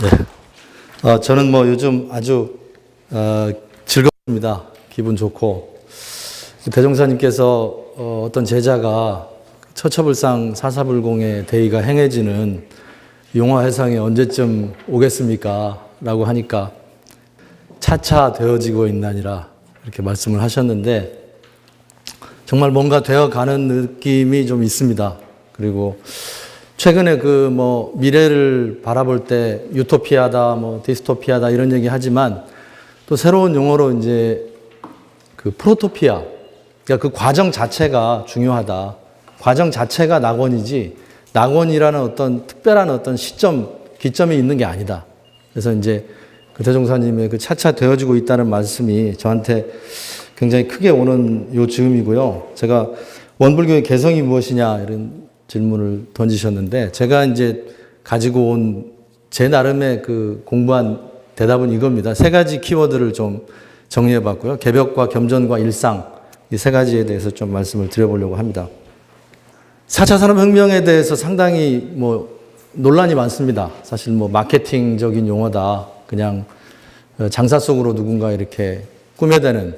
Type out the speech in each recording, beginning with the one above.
네. 저는 뭐 요즘 아주 즐겁습니다. 기분 좋고. 대종사님께서 어떤 제자가 처처불상 사사불공의 대의가 행해지는 용화해상에 언제쯤 오겠습니까? 라고 하니까 차차 되어지고 있나니라 이렇게 말씀을 하셨는데 정말 뭔가 되어가는 느낌이 좀 있습니다. 그리고 최근에 미래를 바라볼 때 유토피아다, 디스토피아다 이런 얘기 하지만 또 새로운 용어로 이제 프로토피아. 그러니까 그 과정 자체가 중요하다. 과정 자체가 낙원이지 낙원이라는 어떤 특별한 어떤 시점, 기점이 있는 게 아니다. 그래서 이제 대종사님의 차차 되어지고 있다는 말씀이 저한테 굉장히 크게 오는 요 즈음이고요. 제가 원불교의 개성이 무엇이냐 이런 질문을 던지셨는데 제가 이제 가지고 온 제 나름의 공부한 대답은 이겁니다. 세 가지 키워드를 좀 정리해 봤고요. 개벽과 겸전과 일상 이 세 가지에 대해서 좀 말씀을 드려보려고 합니다. 4차 산업혁명에 대해서 상당히 논란이 많습니다. 사실 마케팅적인 용어다. 그냥 장사 속으로 누군가 이렇게 꾸며대는.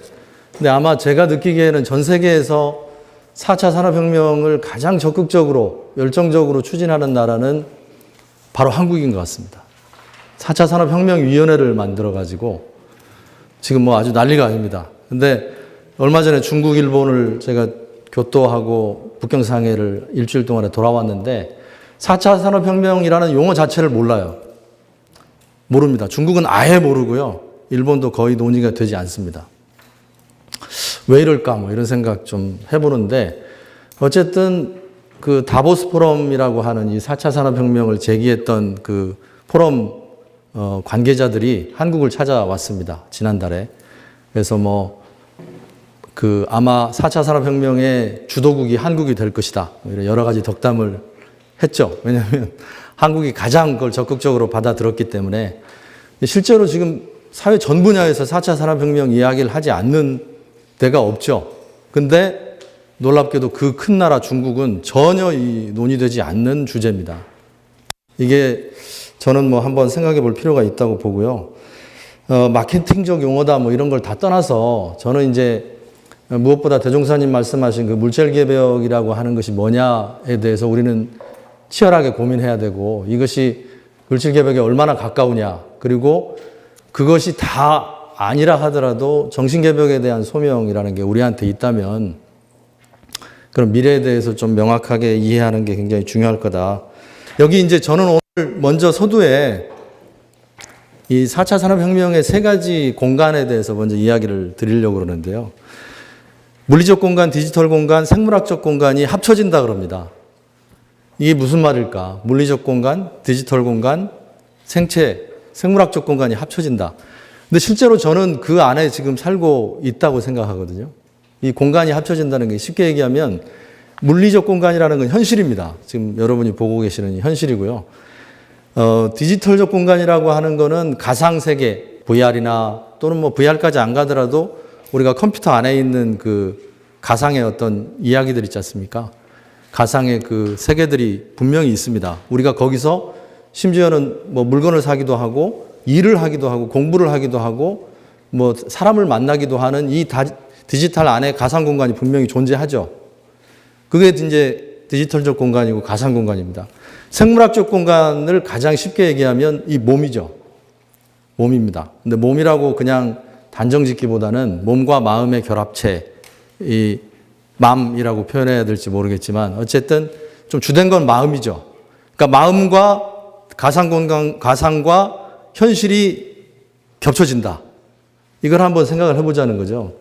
근데 아마 제가 느끼기에는 전 세계에서 4차 산업혁명을 가장 적극적으로, 열정적으로 추진하는 나라는 바로 한국인 것 같습니다. 4차 산업혁명위원회를 만들어가지고 지금 아주 난리가 아닙니다. 근데 얼마 전에 중국, 일본을 제가 교토하고 북경상해를 일주일 동안에 돌아왔는데 4차 산업혁명이라는 용어 자체를 몰라요. 모릅니다. 중국은 아예 모르고요. 일본도 거의 논의가 되지 않습니다. 왜 이럴까 이런 생각 좀 해보는데 어쨌든 다보스 포럼이라고 하는 이 4차 산업혁명을 제기했던 포럼 관계자들이 한국을 찾아왔습니다. 지난달에. 그래서 아마 4차 산업혁명의 주도국이 한국이 될 것이다. 여러 가지 덕담을 했죠. 왜냐하면 한국이 가장 그걸 적극적으로 받아들였기 때문에 실제로 지금 사회 전 분야에서 4차 산업혁명 이야기를 하지 않는 데가 없죠. 근데 놀랍게도 그 큰 나라 중국은 전혀 논의되지 않는 주제입니다. 이게 저는 한번 생각해 볼 필요가 있다고 보고요. 마케팅적 용어다 이런 걸 다 떠나서 저는 이제 무엇보다 대종사님 말씀하신 물질 개벽이라고 하는 것이 뭐냐에 대해서 우리는 치열하게 고민해야 되고 이것이 물질 개벽에 얼마나 가까우냐 그리고 그것이 다 아니라 하더라도 정신 개벽에 대한 소명이라는 게 우리한테 있다면 그런 미래에 대해서 좀 명확하게 이해하는 게 굉장히 중요할 거다. 여기 이제 저는 오늘 먼저 서두에 이 4차 산업혁명의 세 가지 공간에 대해서 먼저 이야기를 드리려고 그러는데요. 물리적 공간, 디지털 공간, 생물학적 공간이 합쳐진다 그럽니다. 이게 무슨 말일까? 물리적 공간, 디지털 공간, 생물학적 공간이 합쳐진다. 근데 실제로 저는 그 안에 지금 살고 있다고 생각하거든요. 이 공간이 합쳐진다는 게 쉽게 얘기하면 물리적 공간이라는 건 현실입니다. 지금 여러분이 보고 계시는 현실이고요. 디지털적 공간이라고 하는 거는 가상세계, VR이나 또는 VR까지 안 가더라도 우리가 컴퓨터 안에 있는 가상의 어떤 이야기들 있지 않습니까? 가상의 세계들이 분명히 있습니다. 우리가 거기서 심지어는 물건을 사기도 하고 일을 하기도 하고 공부를 하기도 하고 사람을 만나기도 하는 이 디지털 안에 가상 공간이 분명히 존재하죠. 그게 이제 디지털적 공간이고 가상 공간입니다. 생물학적 공간을 가장 쉽게 얘기하면 이 몸이죠. 몸입니다. 근데 몸이라고 그냥 단정 짓기보다는 몸과 마음의 결합체, 이 맘이라고 표현해야 될지 모르겠지만 어쨌든 좀 주된 건 마음이죠. 그러니까 마음과 가상 공간, 가상과 현실이 겹쳐진다. 이걸 한번 생각을 해보자는 거죠.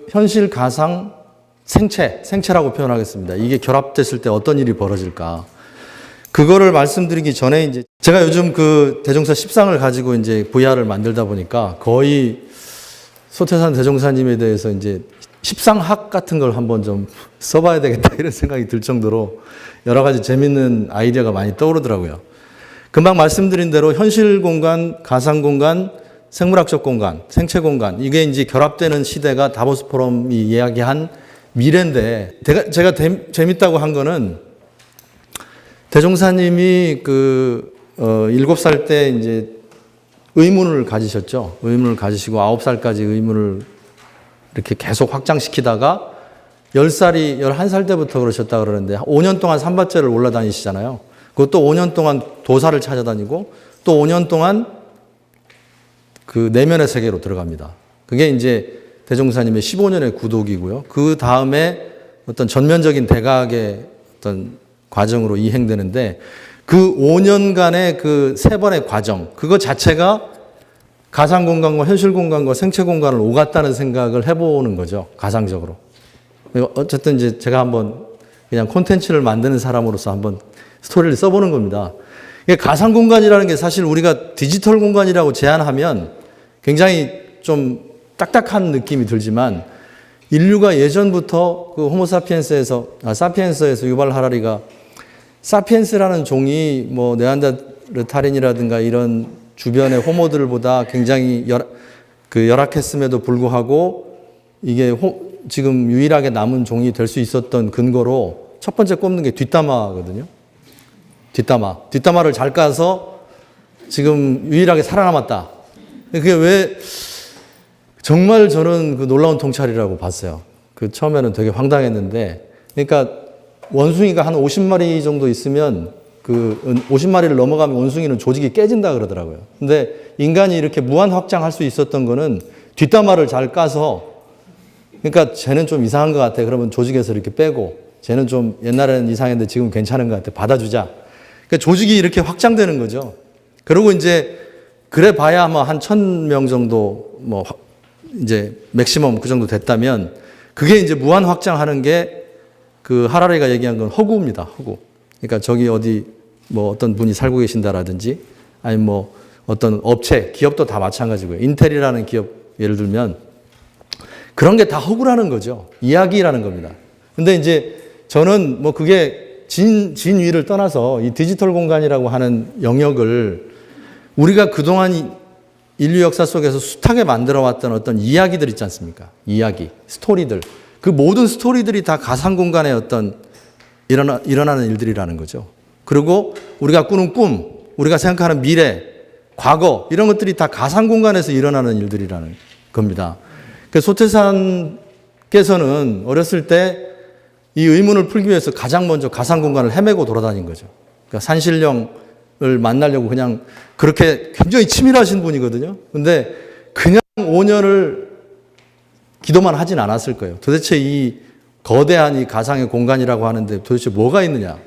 현실, 가상, 생체라고 표현하겠습니다. 이게 결합됐을 때 어떤 일이 벌어질까. 그거를 말씀드리기 전에 이제 제가 요즘 대종사 10상을 가지고 이제 VR을 만들다 보니까 거의 소태산 대종사님에 대해서 이제 10상학 같은 걸 한번 좀 써봐야 되겠다 이런 생각이 들 정도로 여러 가지 재밌는 아이디어가 많이 떠오르더라고요. 금방 말씀드린 대로 현실 공간, 가상 공간, 생물학적 공간, 생체 공간 이게 이제 결합되는 시대가 다보스 포럼이 이야기한 미래인데 제가 재밌다고 한 거는 대종사님이 7살 때 이제 의문을 가지셨죠. 의문을 가지시고 9살까지 의문을 이렇게 계속 확장시키다가 10살이 11살 때부터 그러셨다 그러는데 5년 동안 삼바째를 올라다니시잖아요. 그것도 5년 동안 도사를 찾아다니고 또 5년 동안 그 내면의 세계로 들어갑니다. 그게 이제 대종사님의 15년의 구독이고요. 그 다음에 어떤 전면적인 대각의 어떤 과정으로 이행되는데 그 5년간의 그 3번의 과정, 그거 자체가 가상공간과 현실공간과 생체공간을 오갔다는 생각을 해보는 거죠. 가상적으로. 어쨌든 이제 제가 한번 그냥 콘텐츠를 만드는 사람으로서 한번 스토리를 써보는 겁니다. 가상공간이라는 게 사실 우리가 디지털 공간이라고 제안하면 굉장히 좀 딱딱한 느낌이 들지만 인류가 예전부터 그 사피엔스에서 유발 하라리가 사피엔스라는 종이 뭐 네안데르탈인이라든가 이런 주변의 호모들보다 굉장히 열악했음에도 불구하고 이게 지금 유일하게 남은 종이 될 수 있었던 근거로 첫 번째 꼽는 게 뒷담화거든요. 뒷담화를 잘 까서 지금 유일하게 살아남았다. 그게 왜 정말 저는 그 놀라운 통찰이라고 봤어요. 그 처음에는 되게 황당했는데, 그러니까 원숭이가 한 50마리 정도 있으면 그 50마리를 넘어가면 원숭이는 조직이 깨진다 그러더라고요. 근데 인간이 이렇게 무한 확장할 수 있었던 거는 뒷담화를 잘 까서, 그러니까 쟤는 좀 이상한 것 같아. 그러면 조직에서 이렇게 빼고, 쟤는 좀 옛날에는 이상했는데 지금 괜찮은 것 같아. 받아주자. 그러니까 조직이 이렇게 확장되는 거죠. 그리고 이제 그래 봐야 아마 한 1000명 정도 뭐 이제 맥시멈 그 정도 됐다면 그게 이제 무한 확장하는 게 그 하라리가 얘기한 건 허구입니다. 허구. 그러니까 저기 어디 뭐 어떤 분이 살고 계신다라든지 아니면 뭐 어떤 업체, 기업도 다 마찬가지고요. 인텔이라는 기업 예를 들면 그런 게 다 허구라는 거죠. 이야기라는 겁니다. 근데 이제 저는 뭐 그게 진위를 떠나서 이 디지털 공간이라고 하는 영역을 우리가 그동안 인류 역사 속에서 숱하게 만들어왔던 어떤 이야기들 있지 않습니까? 이야기, 스토리들. 그 모든 스토리들이 다 가상공간의 어떤 일어나는 일들이라는 거죠. 그리고 우리가 꾸는 꿈, 우리가 생각하는 미래, 과거, 이런 것들이 다 가상공간에서 일어나는 일들이라는 겁니다. 소태산께서는 어렸을 때 이 의문을 풀기 위해서 가장 먼저 가상공간을 헤매고 돌아다닌 거죠. 그러니까 산신령을 만나려고 그냥 그렇게 굉장히 치밀하신 분이거든요. 근데 그냥 5년을 기도만 하진 않았을 거예요. 도대체 이 거대한 이 가상의 공간이라고 하는데 도대체 뭐가 있느냐.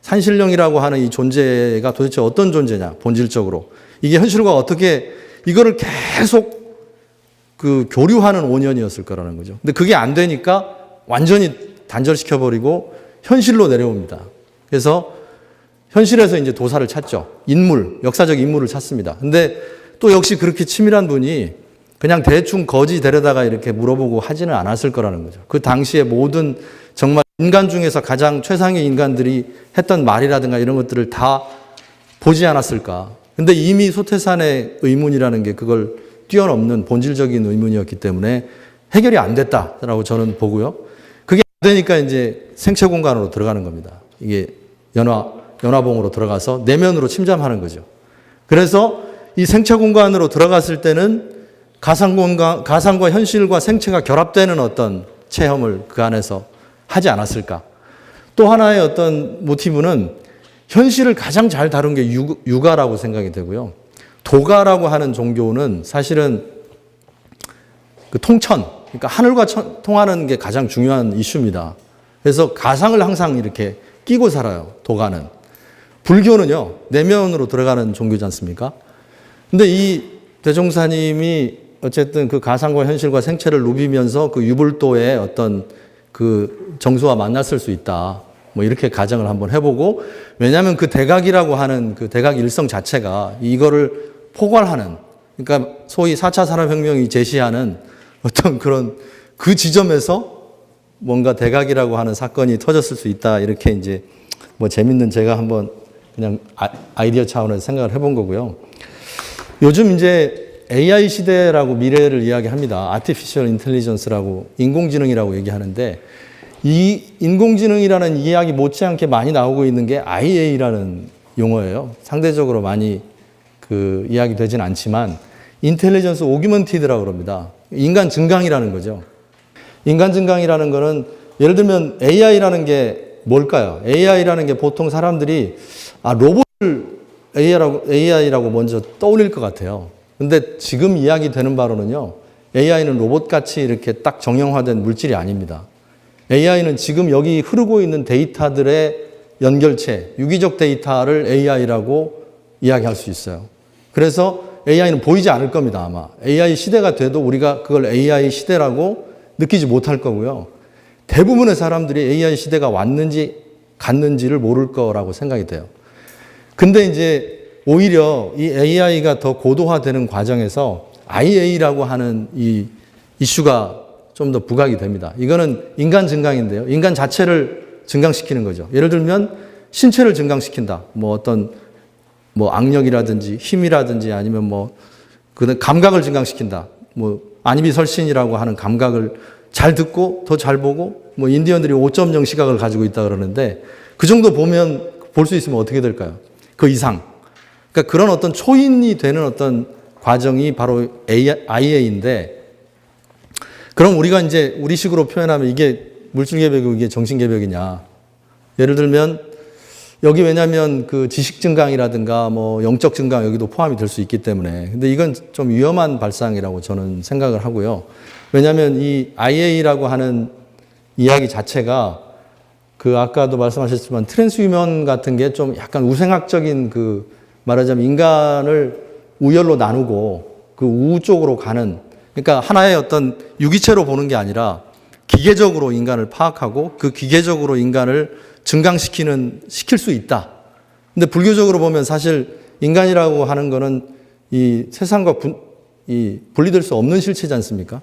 산신령이라고 하는 이 존재가 도대체 어떤 존재냐, 본질적으로. 이게 현실과 어떻게, 이거를 계속 그 교류하는 5년이었을 거라는 거죠. 근데 그게 안 되니까 완전히 단절시켜버리고 현실로 내려옵니다. 그래서 현실에서 이제 도사를 찾죠. 역사적 인물을 찾습니다. 근데 또 역시 그렇게 치밀한 분이 그냥 대충 거지 데려다가 이렇게 물어보고 하지는 않았을 거라는 거죠. 그 당시에 모든 정말 인간 중에서 가장 최상의 인간들이 했던 말이라든가 이런 것들을 다 보지 않았을까. 근데 이미 소태산의 의문이라는 게 그걸 뛰어넘는 본질적인 의문이었기 때문에 해결이 안 됐다라고 저는 보고요. 그게 안 되니까 이제 생체 공간으로 들어가는 겁니다. 이게 연화봉으로 들어가서 내면으로 침잠하는 거죠. 그래서 이 생체 공간으로 들어갔을 때는 가상과 현실과 생체가 결합되는 어떤 체험을 그 안에서 하지 않았을까. 또 하나의 어떤 모티브는 현실을 가장 잘 다룬 게 유가라고 생각이 되고요. 도가라고 하는 종교는 사실은 그 통천, 그러니까 하늘과 통하는 게 가장 중요한 이슈입니다. 그래서 가상을 항상 이렇게 끼고 살아요, 도가는. 불교는요, 내면으로 들어가는 종교지 않습니까? 근데 이 대종사님이 어쨌든 그 가상과 현실과 생체를 누비면서 그 유불도의 어떤 그 정수와 만났을 수 있다. 뭐 이렇게 가정을 한번 해보고, 왜냐하면 그 대각이라고 하는 그 대각 일성 자체가 이거를 포괄하는, 그러니까 소위 4차 산업혁명이 제시하는 어떤 그런 그 지점에서 뭔가 대각이라고 하는 사건이 터졌을 수 있다. 이렇게 이제 뭐 재밌는 제가 한번 그냥 아이디어 차원에서 생각을 해본 거고요. 요즘 이제 AI 시대라고 미래를 이야기합니다. Artificial Intelligence라고 인공지능이라고 얘기하는데 이 인공지능이라는 이야기 못지않게 많이 나오고 있는 게 IA라는 용어예요. 상대적으로 많이 그 이야기 되진 않지만 인텔리전스 오규먼티드라고 그럽니다. 인간 증강이라는 거죠. 인간 증강이라는 거는 예를 들면 AI라는 게 뭘까요? AI라는 게 보통 사람들이 로봇을 AI라고 먼저 떠올릴 것 같아요. 근데 지금 이야기되는 바로는요. AI는 로봇같이 이렇게 딱 정형화된 물질이 아닙니다. AI는 지금 여기 흐르고 있는 데이터들의 연결체, 유기적 데이터를 AI라고 이야기할 수 있어요. 그래서 AI는 보이지 않을 겁니다, 아마. AI 시대가 돼도 우리가 그걸 AI 시대라고 느끼지 못할 거고요. 대부분의 사람들이 AI 시대가 왔는지 갔는지를 모를 거라고 생각이 돼요. 근데 이제 오히려 이 AI가 더 고도화되는 과정에서 IA라고 하는 이 이슈가 좀 더 부각이 됩니다. 이거는 인간 증강인데요. 인간 자체를 증강시키는 거죠. 예를 들면 신체를 증강시킨다. 어떤 악력이라든지 힘이라든지 아니면 그 감각을 증강시킨다. 안이비설신이라고 하는 감각을 잘 듣고 더 잘 보고 인디언들이 5.0 시각을 가지고 있다 그러는데 그 정도 보면 볼 수 있으면 어떻게 될까요? 그 이상. 그러니까 그런 어떤 초인이 되는 어떤 과정이 바로 IA인데 그럼 우리가 이제 우리식으로 표현하면 이게 물질개벽이고 이게 정신개벽이냐. 예를 들면 여기 왜냐하면 그 지식 증강이라든가 영적 증강 여기도 포함이 될 수 있기 때문에 근데 이건 좀 위험한 발상이라고 저는 생각을 하고요. 왜냐하면 이 IA라고 하는 이야기 자체가 그 아까도 말씀하셨지만 트랜스휴먼 같은 게 좀 약간 우생학적인 그 말하자면 인간을 우열로 나누고 그 우우 쪽으로 가는 그러니까 하나의 어떤 유기체로 보는 게 아니라 기계적으로 인간을 파악하고 그 기계적으로 인간을 시킬 수 있다. 근데 불교적으로 보면 사실 인간이라고 하는 거는 이 세상과 분리될 수 없는 실체지 않습니까?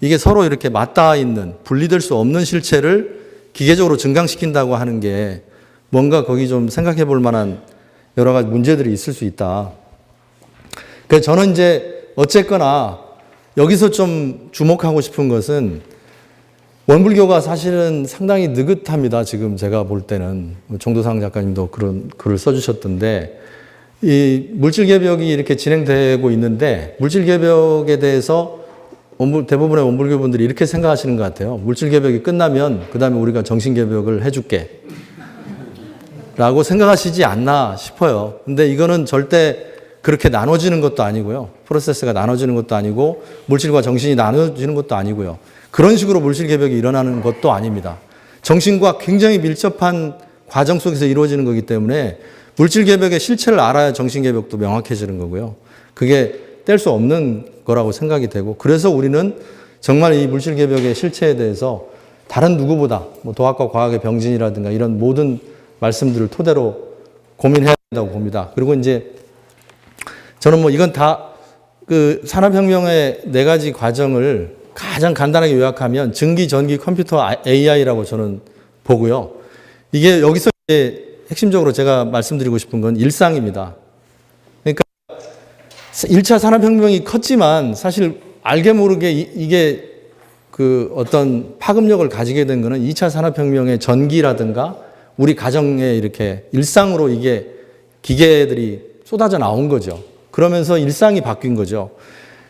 이게 서로 이렇게 맞닿아 있는 분리될 수 없는 실체를 기계적으로 증강시킨다고 하는 게 뭔가 거기 좀 생각해 볼 만한 여러 가지 문제들이 있을 수 있다. 그래서 저는 이제 어쨌거나 여기서 좀 주목하고 싶은 것은 원불교가 사실은 상당히 느긋합니다. 지금 제가 볼 때는. 정도상 작가님도 그런 글을 써주셨던데 이 물질개벽이 이렇게 진행되고 있는데 물질개벽에 대해서 대부분의 원불교분들이 이렇게 생각하시는 것 같아요. 물질개벽이 끝나면 그 다음에 우리가 정신개벽을 해줄게 라고 생각하시지 않나 싶어요. 근데 이거는 절대 그렇게 나눠지는 것도 아니고요. 프로세스가 나눠지는 것도 아니고 물질과 정신이 나눠지는 것도 아니고요. 그런 식으로 물질개벽이 일어나는 것도 아닙니다. 정신과 굉장히 밀접한 과정 속에서 이루어지는 거기 때문에 물질개벽의 실체를 알아야 정신개벽도 명확해지는 거고요. 그게 뗄 수 없는 거라고 생각이 되고 그래서 우리는 정말 이 물질개벽의 실체에 대해서 다른 누구보다 도학과 과학의 병진이라든가 이런 모든 말씀들을 토대로 고민해야 된다고 봅니다. 그리고 이제 저는 이건 다 그 산업혁명의 4가지 과정을 가장 간단하게 요약하면 증기, 전기, 컴퓨터, AI라고 저는 보고요. 이게 여기서 이제 핵심적으로 제가 말씀드리고 싶은 건 일상입니다. 그러니까 1차 산업혁명이 컸지만 사실 알게 모르게 이게 그 어떤 파급력을 가지게 된 거는 2차 산업혁명의 전기라든가 우리 가정에 이렇게 일상으로 이게 기계들이 쏟아져 나온 거죠. 그러면서 일상이 바뀐 거죠.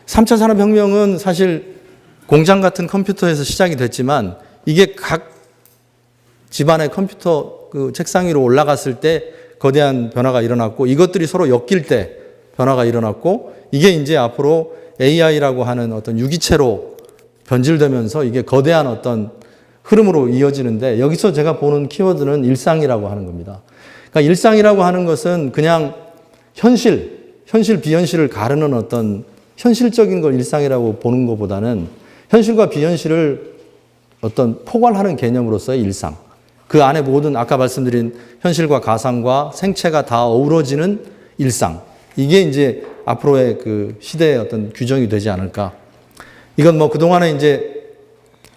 3차 산업혁명은 사실 공장 같은 컴퓨터에서 시작이 됐지만 이게 각 집안의 컴퓨터 그 책상 위로 올라갔을 때 거대한 변화가 일어났고 이것들이 서로 엮일 때 변화가 일어났고 이게 이제 앞으로 AI라고 하는 어떤 유기체로 변질되면서 이게 거대한 어떤 흐름으로 이어지는데 여기서 제가 보는 키워드는 일상이라고 하는 겁니다. 그러니까 일상이라고 하는 것은 그냥 현실, 비현실을 가르는 어떤 현실적인 걸 일상이라고 보는 것보다는 현실과 비현실을 어떤 포괄하는 개념으로서의 일상. 그 안에 모든 아까 말씀드린 현실과 가상과 생체가 다 어우러지는 일상. 이게 이제 앞으로의 그 시대의 어떤 규정이 되지 않을까. 이건 그동안에 이제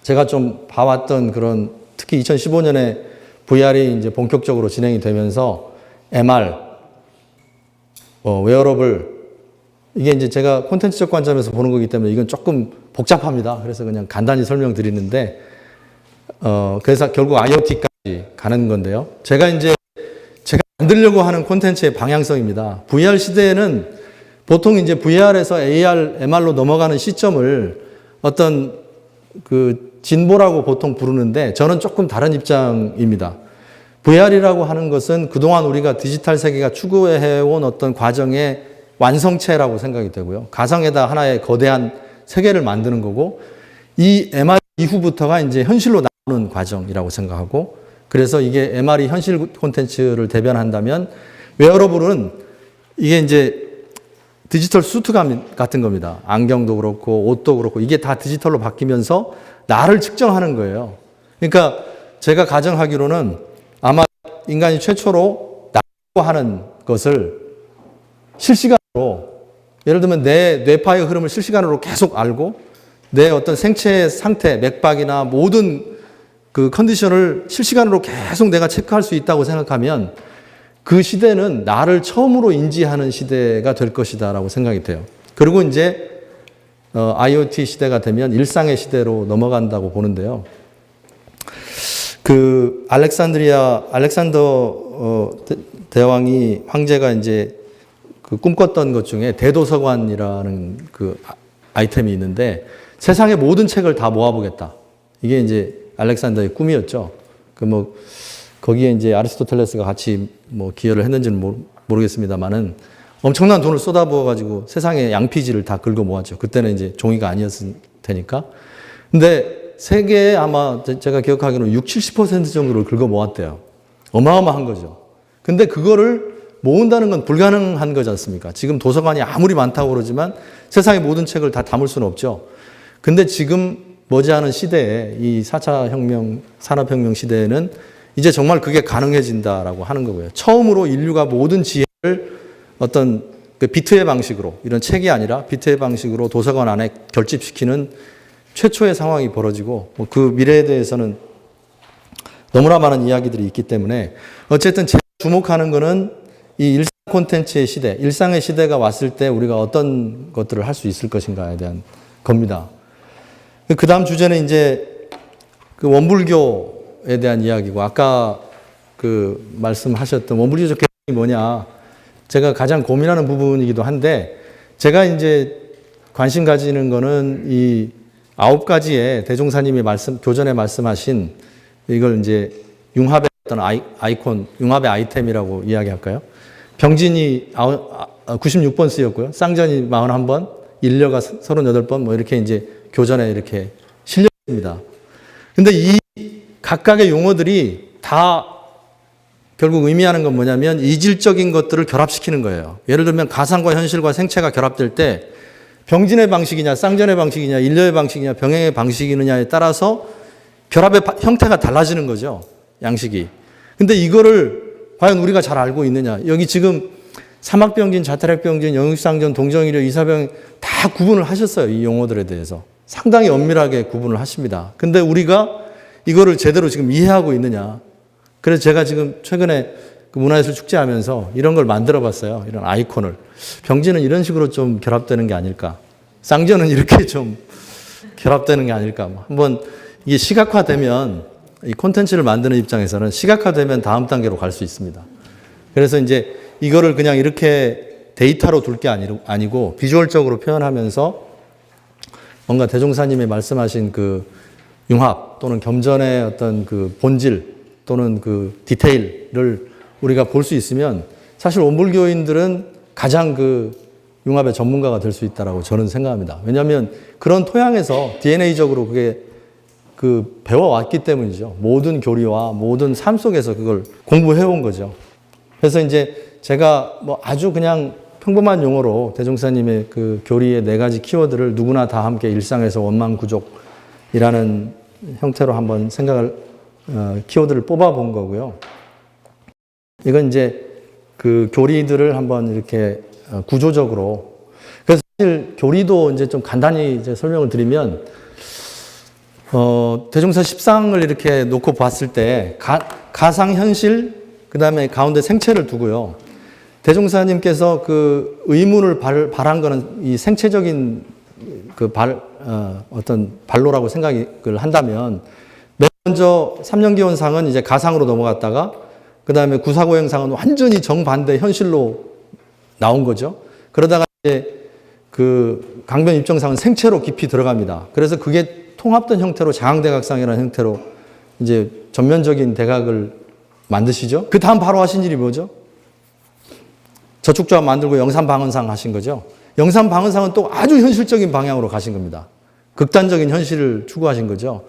제가 좀 봐왔던 그런 특히 2015년에 VR이 이제 본격적으로 진행이 되면서 MR, 웨어러블, 이게 이제 제가 콘텐츠적 관점에서 보는 거기 때문에 이건 조금 복잡합니다. 그래서 그냥 간단히 설명드리는데, 그래서 결국 IoT까지 가는 건데요. 제가 만들려고 하는 콘텐츠의 방향성입니다. VR 시대에는 보통 이제 VR에서 AR, MR로 넘어가는 시점을 어떤 그 진보라고 보통 부르는데 저는 조금 다른 입장입니다. VR이라고 하는 것은 그동안 우리가 디지털 세계가 추구해온 어떤 과정의 완성체라고 생각이 되고요. 가상에다 하나의 거대한 세계를 만드는 거고, 이 MR 이후부터가 이제 현실로 나오는 과정이라고 생각하고, 그래서 이게 MR이 현실 콘텐츠를 대변한다면, 웨어러블은 이게 이제 디지털 수트 같은 겁니다. 안경도 그렇고, 옷도 그렇고, 이게 다 디지털로 바뀌면서 나를 측정하는 거예요. 그러니까 제가 가정하기로는 아마 인간이 최초로 나라고 하는 것을 실시간으로, 예를 들면 내 뇌파의 흐름을 실시간으로 계속 알고 내 어떤 생체의 상태, 맥박이나 모든 그 컨디션을 실시간으로 계속 내가 체크할 수 있다고 생각하면 그 시대는 나를 처음으로 인지하는 시대가 될 것이다라고 생각이 돼요. 그리고 이제 IoT 시대가 되면 일상의 시대로 넘어간다고 보는데요. 그 알렉산더 대왕이 황제가 이제 그 꿈꿨던 것 중에 대도서관이라는 그 아이템이 있는데 세상의 모든 책을 다 모아보겠다. 이게 이제 알렉산더의 꿈이었죠. 그 뭐 거기에 이제 아리스토텔레스가 같이 뭐 기여를 했는지는 모르겠습니다만은 엄청난 돈을 쏟아부어가지고 세상의 양피지를 다 긁어 모았죠. 그때는 이제 종이가 아니었을 테니까. 근데 세계에 아마 제가 기억하기로는 60-70% 정도를 긁어 모았대요. 어마어마한 거죠. 근데 그거를 모은다는 건 불가능한 거지 않습니까? 지금 도서관이 아무리 많다고 그러지만 세상의 모든 책을 다 담을 수는 없죠. 근데 지금 머지않은 시대에 이 4차 혁명, 산업혁명 시대에는 이제 정말 그게 가능해진다라고 하는 거고요. 처음으로 인류가 모든 지혜를 어떤 그 비트의 방식으로, 이런 책이 아니라 비트의 방식으로 도서관 안에 결집시키는 최초의 상황이 벌어지고, 그 미래에 대해서는 너무나 많은 이야기들이 있기 때문에 어쨌든 제가 주목하는 거는 이 일상 콘텐츠의 시대, 일상의 시대가 왔을 때 우리가 어떤 것들을 할 수 있을 것인가에 대한 겁니다. 그 다음 주제는 이제 그 원불교에 대한 이야기고, 아까 그 말씀하셨던 원불교적 개념이 뭐냐, 제가 가장 고민하는 부분이기도 한데, 제가 이제 관심 가지는 거는 이 9가지의 대종사님이 교전에 말씀하신 이걸 이제 융합의 어떤 아이콘, 융합의 아이템이라고 이야기할까요? 병진이 96번 쓰였고요. 쌍전이 41번, 인려가 38번, 뭐 이렇게 이제 교전에 이렇게 실렸습니다. 근데 이 각각의 용어들이 다 결국 의미하는 건 뭐냐면 이질적인 것들을 결합시키는 거예요. 예를 들면 가상과 현실과 생체가 결합될 때 병진의 방식이냐, 쌍전의 방식이냐, 인려의 방식이냐, 병행의 방식이느냐에 따라서 결합의 형태가 달라지는 거죠. 양식이. 근데 이거를 과연 우리가 잘 알고 있느냐. 여기 지금 사막병진, 자태력병진, 영육상전, 동정이료, 이사병 다 구분을 하셨어요. 이 용어들에 대해서. 상당히 엄밀하게 구분을 하십니다. 근데 우리가 이거를 제대로 지금 이해하고 있느냐. 그래서 제가 지금 최근에 그 문화예술 축제하면서 이런 걸 만들어 봤어요. 이런 아이콘을. 병진은 이런 식으로 좀 결합되는 게 아닐까. 쌍전은 이렇게 좀 결합되는 게 아닐까. 한번 이게 시각화되면, 이 콘텐츠를 만드는 입장에서는 시각화되면 다음 단계로 갈 수 있습니다. 그래서 이제 이거를 그냥 이렇게 데이터로 둘 게 아니고 비주얼적으로 표현하면서 뭔가 대종사님이 말씀하신 그 융합 또는 겸전의 어떤 그 본질 또는 그 디테일을 우리가 볼 수 있으면 사실 원불교인들은 가장 그 융합의 전문가가 될 수 있다라고 저는 생각합니다. 왜냐하면 그런 토양에서 DNA적으로 그게 그 배워왔기 때문이죠. 모든 교리와 모든 삶 속에서 그걸 공부해온 거죠. 그래서 이제 제가 뭐 아주 그냥 평범한 용어로 대종사님의 그 교리의 4가지 키워드를 누구나 다 함께 일상에서 원만구족이라는 형태로 한번 키워드를 뽑아본 거고요. 이건 이제 그 교리들을 한번 이렇게 구조적으로, 그래서 사실 교리도 이제 좀 간단히 이제 설명을 드리면, 대종사 10상을 이렇게 놓고 봤을 때 가상, 현실, 그 다음에 가운데 생체를 두고요. 대종사님께서 그 의문을 발한 거는 이 생체적인 그 어떤 발로라고 생각을 한다면, 맨 먼저 3년 기원상은 이제 가상으로 넘어갔다가 그다음에 구사고행상은 완전히 정반대 현실로 나온 거죠. 그러다가 이제 그 강변 입정상은 생체로 깊이 들어갑니다. 그래서 그게 통합된 형태로 장항대각상이라는 형태로 이제 전면적인 대각을 만드시죠. 그 다음 바로 하신 일이 뭐죠? 저축조합 만들고 영산방언상 하신 거죠. 영산방언상은 또 아주 현실적인 방향으로 가신 겁니다. 극단적인 현실을 추구하신 거죠.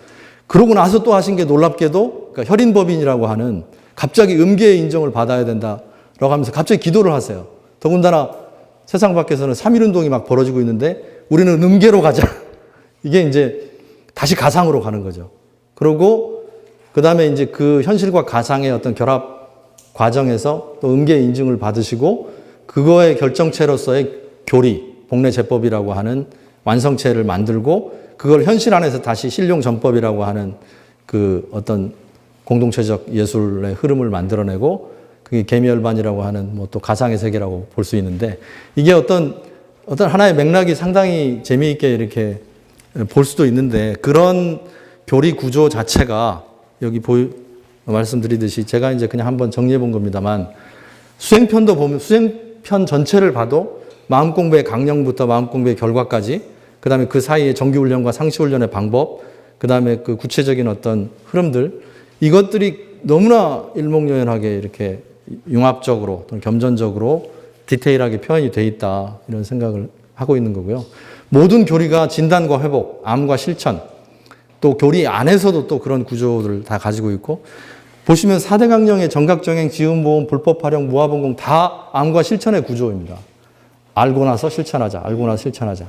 그러고 나서 또 하신 게 놀랍게도 그러니까 혈인법인이라고 하는 갑자기 음계의 인정을 받아야 된다라고 하면서 갑자기 기도를 하세요. 더군다나 세상 밖에서는 3.1운동이 막 벌어지고 있는데 우리는 음계로 가자. 이게 이제 다시 가상으로 가는 거죠. 그러고 그 다음에 이제 그 현실과 가상의 어떤 결합 과정에서 또 음계 인증을 받으시고 그거의 결정체로서의 교리, 복례제법이라고 하는 완성체를 만들고 그걸 현실 안에서 다시 신룡전법이라고 하는 그 어떤 공동체적 예술의 흐름을 만들어내고 그게 개미열반이라고 하는 뭐 또 가상의 세계라고 볼 수 있는데 이게 어떤 하나의 맥락이 상당히 재미있게 이렇게 볼 수도 있는데 그런 교리 구조 자체가 여기 말씀드리듯이 제가 이제 그냥 한번 정리해 본 겁니다만 수행편도 보면 수행편 전체를 봐도 마음 공부의 강령부터 마음 공부의 결과까지 그 다음에 그 사이에 정기훈련과 상시훈련의 방법 그 다음에 그 구체적인 어떤 흐름들 이것들이 너무나 일목요연하게 이렇게 융합적으로 또는 겸전적으로 디테일하게 표현이 돼 있다 이런 생각을 하고 있는 거고요. 모든 교리가 진단과 회복, 암과 실천 또 교리 안에서도 또 그런 구조를 다 가지고 있고 보시면 4대 강령의 정각정행, 지음보험, 불법활용, 무아봉공 다 암과 실천의 구조입니다. 알고 나서 실천하자. 알고 나서 실천하자.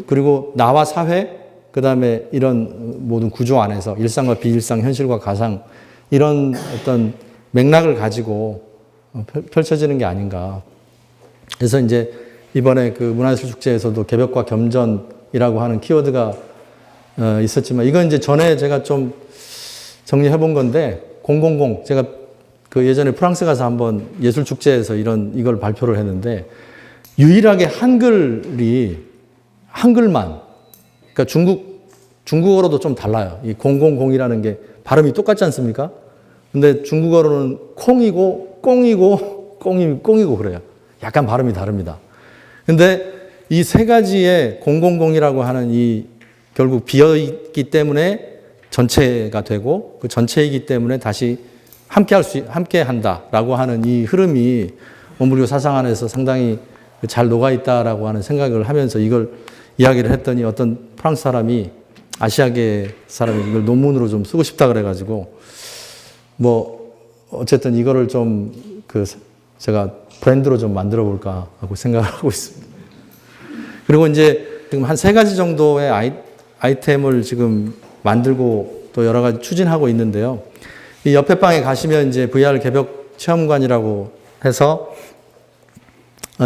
그리고 나와 사회 그 다음에 이런 모든 구조 안에서 일상과 비일상, 현실과 가상 이런 어떤 맥락을 가지고 펼쳐지는 게 아닌가. 그래서 이제 이번에 그 문화예술 축제에서도 개벽과 겸전이라고 하는 키워드가 있었지만 이건 이제 전에 제가 좀 정리해 본 건데 000 제가 그 예전에 프랑스 가서 한번 예술 축제에서 이걸 발표를 했는데 유일하게 한글만 그러니까 중국어로도 좀 달라요. 이 000이라는 게 발음이 똑같지 않습니까? 근데 중국어로는 콩이고 꽁이고 꽁이고 그래요. 약간 발음이 다릅니다. 근데 이 세 가지의 000이라고 하는 이 결국 비어있기 때문에 전체가 되고 그 전체이기 때문에 다시 함께 한다라고 하는 이 흐름이 원불교 사상 안에서 상당히 잘 녹아있다라고 하는 생각을 하면서 이걸 이야기를 했더니 어떤 프랑스 사람이 아시아계 사람이 이걸 논문으로 좀 쓰고 싶다 그래가지고 뭐 어쨌든 이거를 좀 제가 브랜드로 좀 만들어 볼까 하고 생각을 하고 있습니다. 그리고 이제 지금 한 3가지 정도의 아이템을 지금 만들고 또 여러 가지 추진하고 있는데요. 이 옆에 방에 가시면 이제 VR 개벽 체험관이라고 해서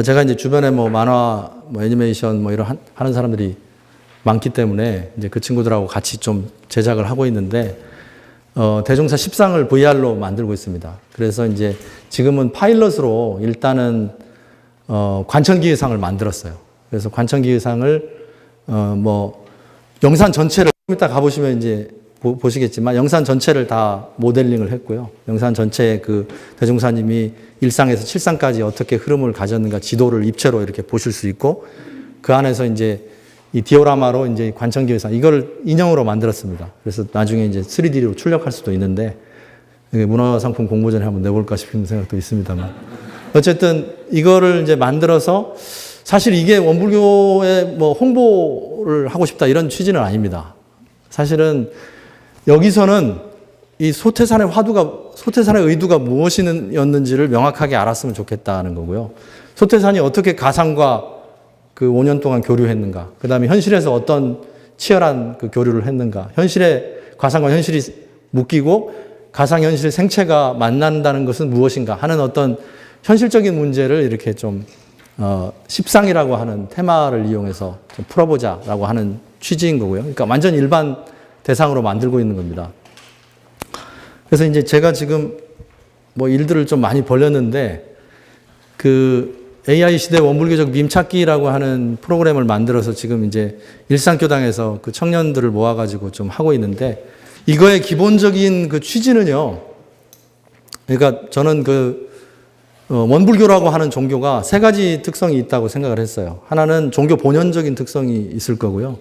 제가 이제 주변에 뭐 만화, 뭐 애니메이션 뭐 이런 하는 사람들이 많기 때문에 이제 그 친구들하고 같이 좀 제작을 하고 있는데 대종사 10상을 VR로 만들고 있습니다. 그래서 이제 지금은 파일럿으로 일단은 관천기의상을 만들었어요. 그래서 관천기의상을 뭐 영산 전체를 좀 이따 가보시면 이제 보시겠지만 영산 전체를 다 모델링을 했고요. 영산 전체에 그 대종사님이 1상에서 7상까지 어떻게 흐름을 가졌는가 지도를 입체로 이렇게 보실 수 있고 그 안에서 이제 이 디오라마로 이제 관천기의상 이걸 인형으로 만들었습니다. 그래서 나중에 이제 3D로 출력할 수도 있는데 문화상품 공모전에 한번 내볼까 싶은 생각도 있습니다만 어쨌든 이거를 이제 만들어서 사실 이게 원불교의 뭐 홍보를 하고 싶다 이런 취지는 아닙니다. 사실은 여기서는 이 소태산의 소태산의 의도가 무엇이었는지를 명확하게 알았으면 좋겠다는 거고요. 소태산이 어떻게 가상과 그 5년 동안 교류했는가, 그 다음에 현실에서 어떤 치열한 그 교류를 했는가, 가상과 현실이 묶이고 가상현실 생체가 만난다는 것은 무엇인가 하는 어떤 현실적인 문제를 이렇게 좀 10상이라고 하는 테마를 이용해서 좀 풀어보자라고 하는 취지인 거고요. 그러니까 완전 일반 대상으로 만들고 있는 겁니다. 그래서 이제 제가 지금 뭐 일들을 좀 많이 벌렸는데 그 AI 시대 원불교적 밈 찾기라고 하는 프로그램을 만들어서 지금 이제 일산교당에서 그 청년들을 모아가지고 좀 하고 있는데 이거의 기본적인 그 취지는요. 그러니까 저는 원불교라고 하는 종교가 세 가지 특성이 있다고 생각을 했어요. 하나는 종교 본연적인 특성이 있을 거고요.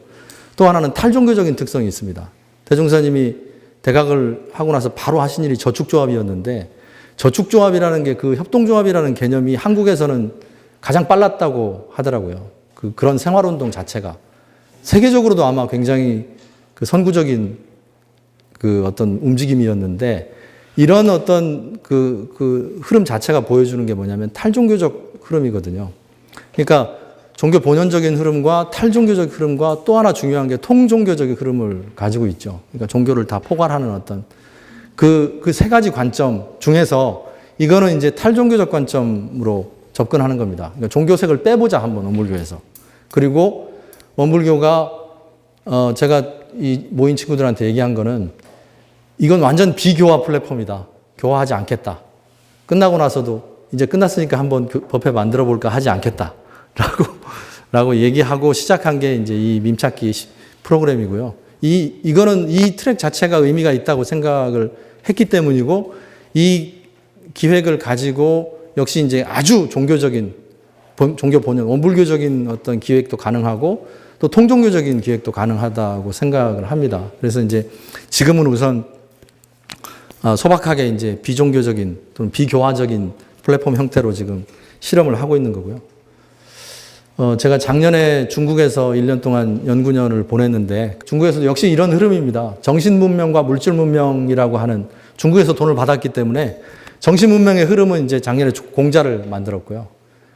또 하나는 탈종교적인 특성이 있습니다. 대종사님이 대각을 하고 나서 바로 하신 일이 저축조합이었는데 저축조합이라는 게 그 협동조합이라는 개념이 한국에서는 가장 빨랐다고 하더라고요. 그런 생활운동 자체가. 세계적으로도 아마 굉장히 그 선구적인 그 어떤 움직임이었는데 이런 어떤 그 흐름 자체가 보여주는 게 뭐냐면 탈종교적 흐름이거든요. 그러니까 종교 본연적인 흐름과 탈종교적 흐름과 또 하나 중요한 게 통종교적인 흐름을 가지고 있죠. 그러니까 종교를 다 포괄하는 어떤 그 세 가지 관점 중에서 이거는 이제 탈종교적 관점으로 접근하는 겁니다. 그러니까 종교색을 빼보자 한번 원불교에서. 그리고 원불교가 제가 이 모인 친구들한테 얘기한 거는 이건 완전 비교화 플랫폼이다. 교화하지 않겠다. 끝나고 나서도 이제 끝났으니까 한번 법회 만들어 볼까 하지 않겠다. 라고 얘기하고 시작한 게 이제 이 밈찾기 프로그램이고요. 이거는 이 트랙 자체가 의미가 있다고 생각을 했기 때문이고 이 기획을 가지고 역시 이제 아주 종교적인 종교 본연 원불교적인 어떤 기획도 가능하고 또 통종교적인 기획도 가능하다고 생각을 합니다. 그래서 이제 지금은 우선 소박하게 이제 비종교적인 또는 비교화적인 플랫폼 형태로 지금 실험을 하고 있는 거고요. 제가 작년에 중국에서 1년 동안 연구년을 보냈는데 중국에서도 역시 이런 흐름입니다. 정신문명과 물질문명이라고 하는 중국에서 돈을 받았기 때문에 정신문명의 흐름은 이제 작년에 공자를 만들었고요.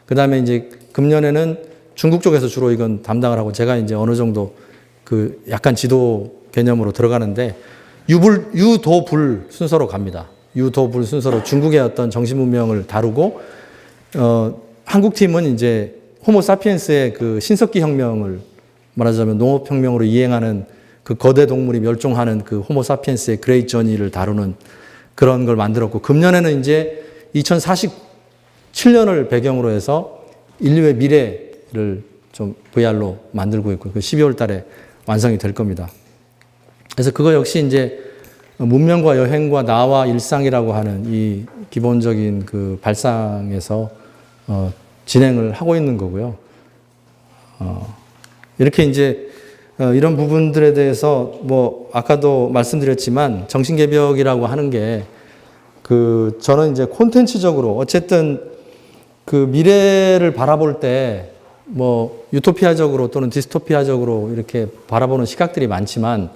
그 다음에 이제 금년에는 중국 쪽에서 주로 이건 담당을 하고 제가 이제 어느 정도 그 약간 지도 개념으로 들어가는데 유도불 순서로 갑니다. 유도불 순서로 중국의 어떤 정신문명을 다루고, 한국 팀은 이제 호모사피엔스의 그 신석기 혁명을 말하자면 농업혁명으로 이행하는 그 거대 동물이 멸종하는 그 호모사피엔스의 그레이트 저니를 다루는 그런 걸 만들었고, 금년에는 이제 2047년을 배경으로 해서 인류의 미래를 좀 VR로 만들고 있고, 그 12월 달에 완성이 될 겁니다. 그래서 그거 역시 이제 문명과 여행과 나와 일상이라고 하는 이 기본적인 그 발상에서 진행을 하고 있는 거고요. 이렇게 이제 이런 부분들에 대해서 뭐 아까도 말씀드렸지만 정신개벽이라고 하는 게 저는 이제 콘텐츠적으로 어쨌든 그 미래를 바라볼 때 뭐 유토피아적으로 또는 디스토피아적으로 이렇게 바라보는 시각들이 많지만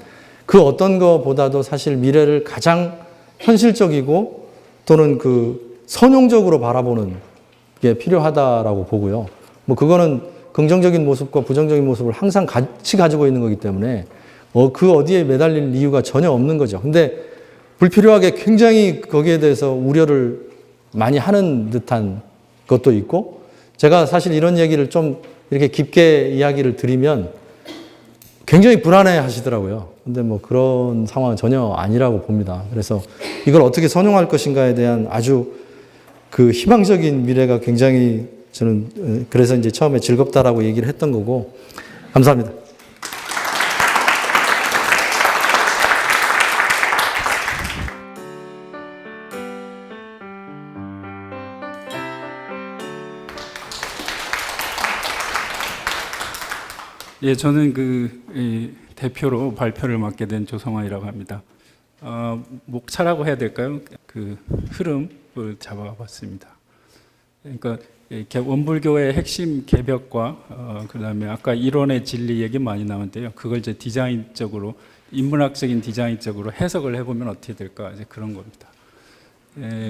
그 어떤 것보다도 사실 미래를 가장 현실적이고 또는 그 선용적으로 바라보는 게 필요하다라고 보고요. 뭐 그거는 긍정적인 모습과 부정적인 모습을 항상 같이 가지고 있는 거기 때문에 그 어디에 매달릴 이유가 전혀 없는 거죠. 근데 불필요하게 굉장히 거기에 대해서 우려를 많이 하는 듯한 것도 있고, 제가 사실 이런 얘기를 좀 이렇게 깊게 이야기를 드리면 굉장히 불안해 하시더라고요. 근데 뭐 그런 상황은 전혀 아니라고 봅니다. 그래서 이걸 어떻게 선용할 것인가에 대한 아주 그 희망적인 미래가 굉장히 저는 그래서 이제 처음에 즐겁다라고 얘기를 했던 거고, 감사합니다. 예, 저는 대표로 발표를 맡게 된 조성환이라고 합니다. 목차라고 해야 될까요? 그 흐름을 잡아봤습니다. 그러니까 원불교의 핵심 개벽과 그다음에 아까 이론의 진리 얘기 많이 나왔는데요. 그걸 이제 디자인적으로 인문학적인 디자인적으로 해석을 해보면 어떻게 될까, 이제 그런 겁니다.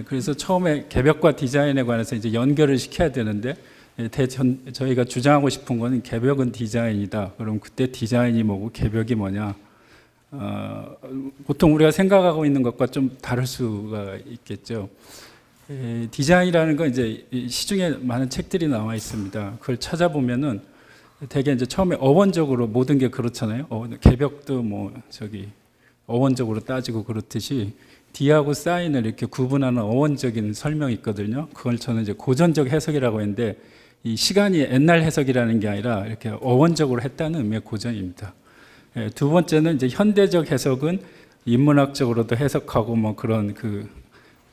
그래서 처음에 개벽과 디자인에 관해서 이제 연결을 시켜야 되는데, 저희가 주장하고 싶은 거는 개벽은 디자인이다. 그럼 그때 디자인이 뭐고 개벽이 뭐냐? 보통 우리가 생각하고 있는 것과 좀 다를 수가 있겠죠. 디자인이라는 건 이제 시중에 많은 책들이 나와 있습니다. 그걸 찾아보면은 되게 이제 처음에 어원적으로 모든 게 그렇잖아요. 개벽도 어원적으로 따지고 그렇듯이 디하고 사인을 이렇게 구분하는 어원적인 설명이 있거든요. 그걸 저는 이제 고전적 해석이라고 했는데, 이 시간이 옛날 해석이라는 게 아니라 이렇게 어원적으로 했다는 의미의 고전입니다. 두 번째는 이제 현대적 해석은 인문학적으로도 해석하고 뭐 그런 그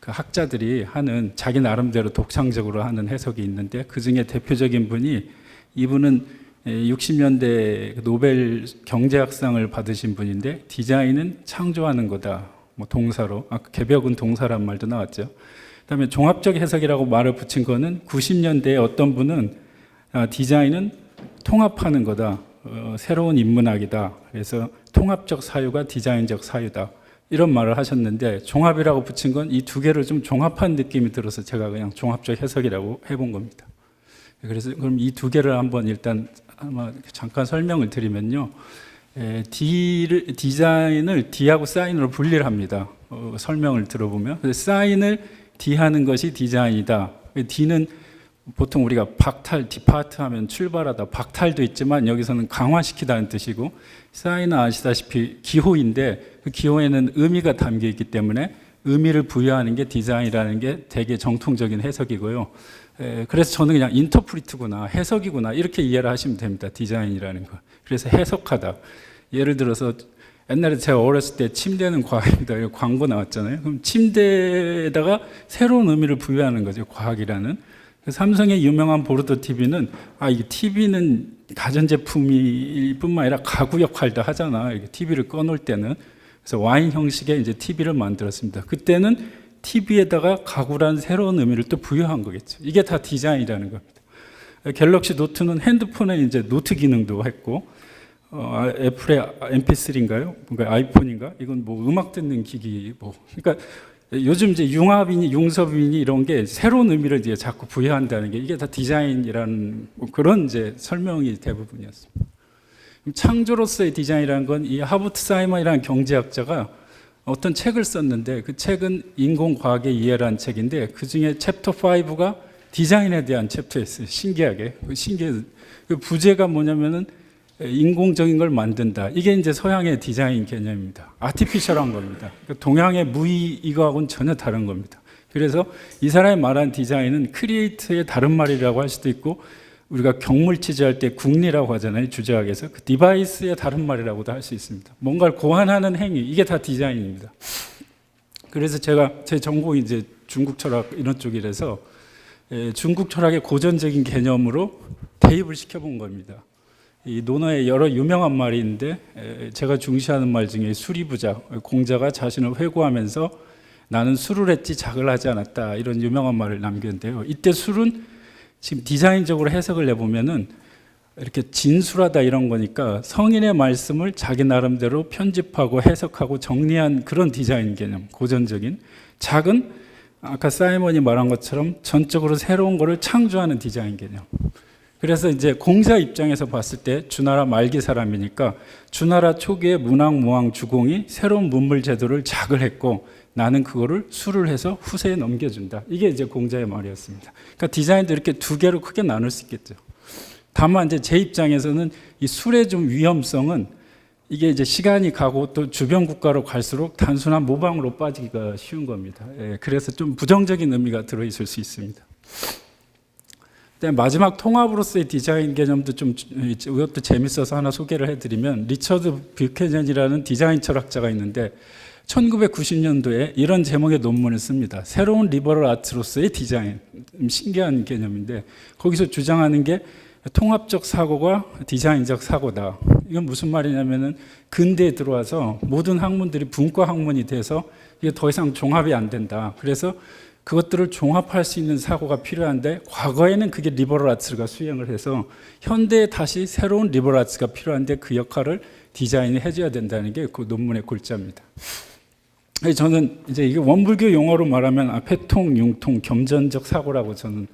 학자들이 하는 자기 나름대로 독창적으로 하는 해석이 있는데 그 중에 대표적인 분이 이분은 60년대 노벨 경제학상을 받으신 분인데 디자인은 창조하는 거다. 뭐 동사로 아까 개벽은 동사란 말도 나왔죠. 그다음에 종합적 해석이라고 말을 붙인 거는 90년대에 어떤 분은 디자인은 통합하는 거다. 새로운 인문학이다. 그래서 통합적 사유가 디자인적 사유다. 이런 말을 하셨는데 종합이라고 붙인 건 이 두 개를 좀 종합한 느낌이 들어서 제가 그냥 종합적 해석이라고 해본 겁니다. 그래서 그럼 이 두 개를 한번 일단 아마 잠깐 설명을 드리면요. 디자인을 D하고 사인으로 분리를 합니다. 설명을 들어보면. 그래서 사인을 D하는 것이 디자인이다. D는 보통 우리가 박탈, 디파트 하면 출발하다, 박탈도 있지만 여기서는 강화시키다는 뜻이고 사인은 아시다시피 기호인데 그 기호에는 의미가 담겨 있기 때문에 의미를 부여하는 게 디자인이라는 게 되게 정통적인 해석이고요. 그래서 저는 그냥 인터프리트구나, 해석이구나 이렇게 이해를 하시면 됩니다. 디자인이라는 거. 그래서 해석하다. 예를 들어서 옛날에 제가 어렸을 때 침대는 과학입니다. 광고 나왔잖아요. 그럼 침대에다가 새로운 의미를 부여하는 거죠. 과학이라는. 삼성의 유명한 보르도 TV는 이 TV는 가전제품일 뿐만 아니라 가구 역할도 하잖아. TV를 꺼놓을 때는. 그래서 와인 형식의 이제 TV를 만들었습니다. 그때는 TV에다가 가구라는 새로운 의미를 또 부여한 거겠죠. 이게 다 디자인이라는 겁니다. 갤럭시 노트는 핸드폰에 이제 노트 기능도 했고, 애플의 MP3인가요? 뭔가 아이폰인가? 이건 뭐 음악 듣는 기기 뭐. 그러니까 요즘 이제 융합이니 융섭이니 이런 게 새로운 의미를 이제 자꾸 부여한다는 게 이게 다 디자인이라는 뭐 그런 이제 설명이 대부분이었습니다. 창조로서의 디자인이라는 건 이 하버트 사이먼이라는 경제학자가 어떤 책을 썼는데 그 책은 인공과학의 이해라는 책인데 그 중에 챕터 5가 디자인에 대한 챕터였어요. 신기하게. 그 부제가 뭐냐면은 인공적인 걸 만든다. 이게 이제 서양의 디자인 개념입니다. 아티피셜한 겁니다. 동양의 무의 이거하고는 전혀 다른 겁니다. 그래서 이 사람이 말한 디자인은 크리에이트의 다른 말이라고 할 수도 있고 우리가 경물 취재할 때 국리라고 하잖아요. 주제학에서. 그 디바이스의 다른 말이라고도 할 수 있습니다. 뭔가를 고안하는 행위. 이게 다 디자인입니다. 그래서 제가 제 전공이 이제 중국 철학 이런 쪽이라서 중국 철학의 고전적인 개념으로 대입을 시켜본 겁니다. 이 논어에 여러 유명한 말이 있는데 제가 중시하는 말 중에 수리부자, 공자가 자신을 회고하면서 나는 술을 했지 작을 하지 않았다 이런 유명한 말을 남겼는데요. 이때 술은 지금 디자인적으로 해석을 내보면은 이렇게 진술하다 이런 거니까 성인의 말씀을 자기 나름대로 편집하고 해석하고 정리한 그런 디자인 개념, 고전적인. 작은 아까 사이먼이 말한 것처럼 전적으로 새로운 거를 창조하는 디자인 개념. 그래서 이제 공자 입장에서 봤을 때 주나라 말기 사람이니까 주나라 초기에 문왕, 무왕, 주공이 새로운 문물 제도를 작을 했고 나는 그거를 수를 해서 후세에 넘겨준다. 이게 이제 공자의 말이었습니다. 그러니까 디자인도 이렇게 두 개로 크게 나눌 수 있겠죠. 다만 이제 제 입장에서는 이 술의 좀 위험성은 이게 이제 시간이 가고 또 주변 국가로 갈수록 단순한 모방으로 빠지기가 쉬운 겁니다. 그래서 좀 부정적인 의미가 들어있을 수 있습니다. 마지막 통합으로서의 디자인 개념도 좀 이것도 재밌어서 하나 소개를 해드리면 리처드 뷰캐넌이라는 디자인 철학자가 있는데 1990년도에 이런 제목의 논문을 씁니다. 새로운 리버럴 아트로서의 디자인. 신기한 개념인데 거기서 주장하는 게 통합적 사고가 디자인적 사고다. 이건 무슨 말이냐면은 근대에 들어와서 모든 학문들이 분과 학문이 돼서 이게 더 이상 종합이 안 된다. 그래서 그것들을 종합할 수 있는 사고가 필요한데 과거에는 그게 리버럴 아츠가 수행을 해서 현대에 다시 새로운 리버럴 아츠가 필요한데 그 역할을 디자인이 해줘야 된다는 게 그 논문의 골자입니다. 저는 이제 이게 원불교 용어로 말하면 회통, 융통, 겸전적 사고라고 저는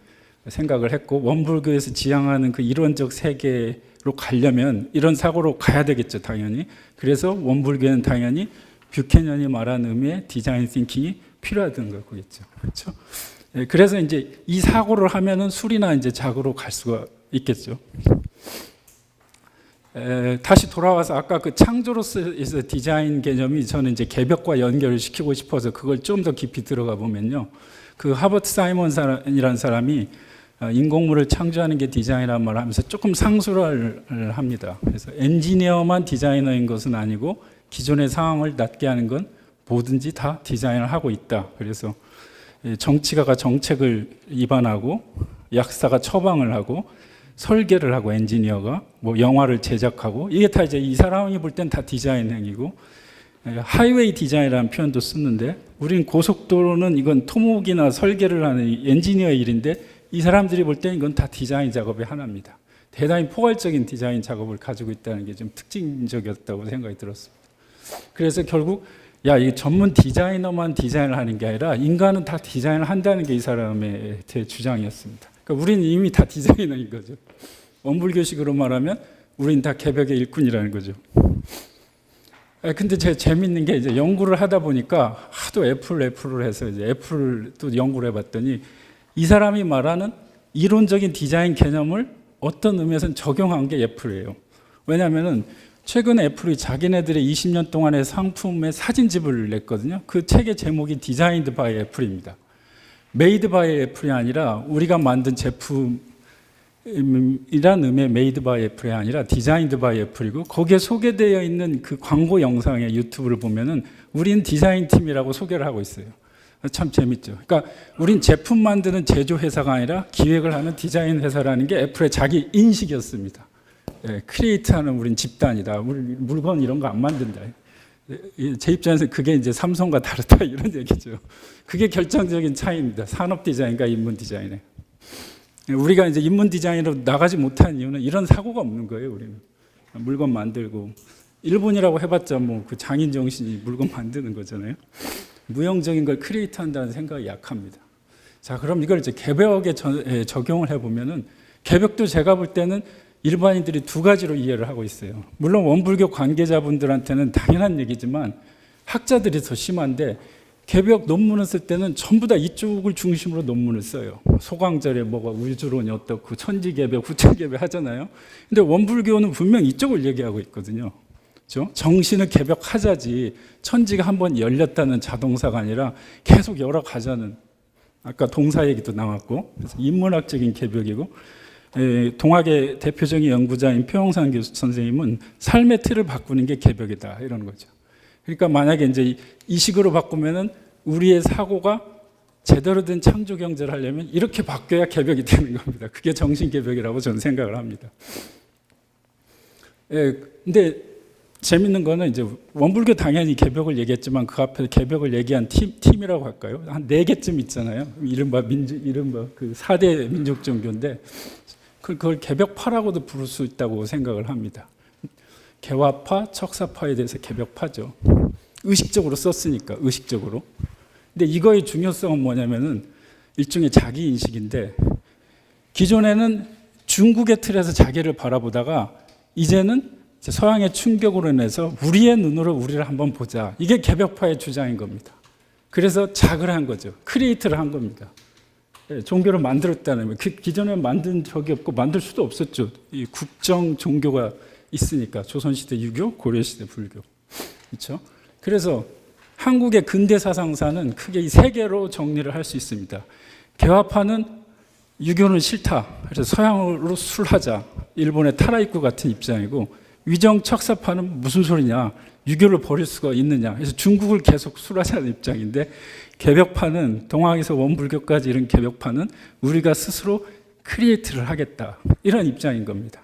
생각을 했고 원불교에서 지향하는 그 이론적 세계로 가려면 이런 사고로 가야 되겠죠, 당연히. 그래서 원불교는 당연히 뷰캐넌이 말한 의미의 디자인 띵킹이 필요하던 거겠죠. 그렇죠? 그래서 이제 이 사고를 하면은 술이나 이제 작으로 갈 수가 있겠죠. 다시 돌아와서 아까 그 창조로서의 디자인 개념이 저는 이제 개벽과 연결을 시키고 싶어서 그걸 좀 더 깊이 들어가 보면요. 그 하버트 사이먼이라는 사람이 인공물을 창조하는 게 디자인이라는 말을 하면서 조금 상술을 합니다. 그래서 엔지니어만 디자이너인 것은 아니고 기존의 상황을 낫게 하는 건 뭐든지 다 디자인을 하고 있다. 그래서 정치가가 정책을 입안하고 약사가 처방을 하고 설계를 하고 엔지니어가 뭐 영화를 제작하고 이게 다 이제 이 사람이 볼 땐 다 디자인 행위고 하이웨이 디자인이라는 표현도 쓰는데 우린 고속도로는 이건 토목이나 설계를 하는 엔지니어의 일인데 이 사람들이 볼 땐 이건 다 디자인 작업의 하나입니다. 대단히 포괄적인 디자인 작업을 가지고 있다는 게 좀 특징적이었다고 생각이 들었습니다. 그래서 결국 야, 이 전문 디자이너만 디자인을 하는 게 아니라 인간은 다 디자인을 한다는 게 이 사람의 제 주장이었습니다. 그러니까 우리는 이미 다 디자이너인 거죠. 원불교식으로 말하면 우린 다 개벽의 일꾼이라는 거죠. 근데 제가 재밌는 게 이제 연구를 하다 보니까 하도 애플을 해서 이제 애플을 또 연구를 해봤더니 이 사람이 말하는 이론적인 디자인 개념을 어떤 의미에서는 적용한 게 애플이에요. 왜냐하면은 최근에 애플이 자기네들의 20년 동안의 상품의 사진집을 냈거든요. 그 책의 제목이 디자인드 바이 애플입니다. 메이드 바이 애플이 아니라 우리가 만든 제품이란 의미의 메이드 바이 애플이 아니라 디자인드 바이 애플이고 거기에 소개되어 있는 그 광고 영상의 유튜브를 보면은 우린 디자인 팀이라고 소개를 하고 있어요. 참 재밌죠. 그러니까 우린 제품 만드는 제조 회사가 아니라 기획을 하는 디자인 회사라는 게 애플의 자기 인식이었습니다. 크리에이트하는 우린 집단이다. 우리 물건 이런 거 안 만든다. 제 입장에서 그게 이제 삼성과 다르다 이런 얘기죠. 그게 결정적인 차이입니다. 산업 디자인과 인문 디자인에. 우리가 이제 인문 디자인으로 나가지 못한 이유는 이런 사고가 없는 거예요. 우리는 물건 만들고 일본이라고 해봤자 뭐 그 장인 정신이 물건 만드는 거잖아요. 무형적인 걸 크리에이트한다는 생각이 약합니다. 자, 그럼 이걸 이제 개벽에 적용을 해보면은 개벽도 제가 볼 때는 일반인들이 두 가지로 이해를 하고 있어요. 물론 원불교 관계자분들한테는 당연한 얘기지만 학자들이 더 심한데 개벽 논문을 쓸 때는 전부 다 이쪽을 중심으로 논문을 써요. 소광절에 뭐가 우주론이 어떻고 천지개벽, 후천개벽 하잖아요. 근데 원불교는 분명 이쪽을 얘기하고 있거든요. 그렇죠? 정신을 개벽하자지 천지가 한번 열렸다는 자동사가 아니라 계속 열어가자는 아까 동사 얘기도 나왔고 그래서 인문학적인 개벽이고 동학의 대표적인 연구자인 표영산 교수 선생님은 삶의 틀을 바꾸는 게 개벽이다 이런 거죠. 그러니까 만약에 이제 이 식으로 바꾸면은 우리의 사고가 제대로 된 창조 경제를 하려면 이렇게 바뀌어야 개벽이 되는 겁니다. 그게 정신 개벽이라고 저는 생각을 합니다. 근데 재밌는 거는 이제 원불교 당연히 개벽을 얘기했지만 그 앞에 개벽을 얘기한 팀이라고 할까요? 한 4개쯤 있잖아요. 이른바 그 4대 민족 종교인데 그걸 개벽파라고도 부를 수 있다고 생각을 합니다. 개화파, 척사파에 대해서 개벽파죠. 의식적으로 썼으니까, 의식적으로. 근데 이거의 중요성은 뭐냐면은 일종의 자기 인식인데 기존에는 중국의 틀에서 자기를 바라보다가 이제는 서양의 충격으로 인해서 우리의 눈으로 우리를 한번 보자. 이게 개벽파의 주장인 겁니다. 그래서 작을 한 거죠. 크리에이트를 한 겁니다. 종교를 만들었다는 거예요. 기존에 만든 적이 없고 만들 수도 없었죠. 이 국정 종교가 있으니까 조선시대 유교, 고려시대 불교. 그렇죠? 그래서 한국의 근대 사상사는 크게 이 3개로 정리를 할 수 있습니다. 개화파는 유교는 싫다. 그래서 서양으로 술하자. 일본의 타라이쿠 같은 입장이고 위정척사파는 무슨 소리냐. 유교를 버릴 수가 있느냐. 그래서 중국을 계속 술하자는 입장인데 개벽파는 동학에서 원불교까지 이런 개벽파는 우리가 스스로 크리에이트를 하겠다. 이런 입장인 겁니다.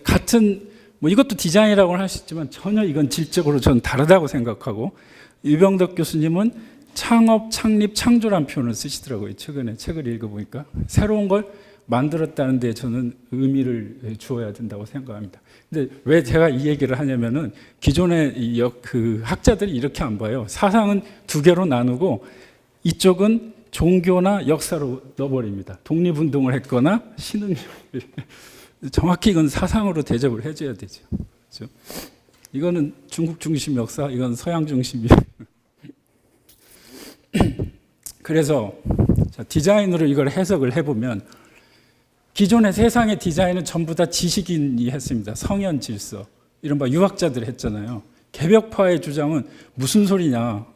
같은 뭐 이것도 디자인이라고 할 수 있지만 전혀 이건 질적으로 저는 다르다고 생각하고 유병덕 교수님은 창업, 창립, 창조라는 표현을 쓰시더라고요. 최근에 책을 읽어보니까 새로운 걸 만들었다는 데 저는 의미를 주어야 된다고 생각합니다. 근데 왜 제가 이 얘기를 하냐면은 기존의 그 학자들이 이렇게 안 봐요. 사상은 2개로 나누고 이쪽은 종교나 역사로 넣어버립니다. 독립운동을 했거나 신은 정확히 이건 사상으로 대접을 해줘야 되죠. 그렇죠? 이거는 중국 중심 역사, 이건 서양 중심이에요. 그래서 디자인으로 이걸 해석을 해보면 기존의 세상의 디자인은 전부 다 지식인이 했습니다. 성현 질서. 이른바 유학자들이 했잖아요. 개벽파의 주장은 무슨 소리냐.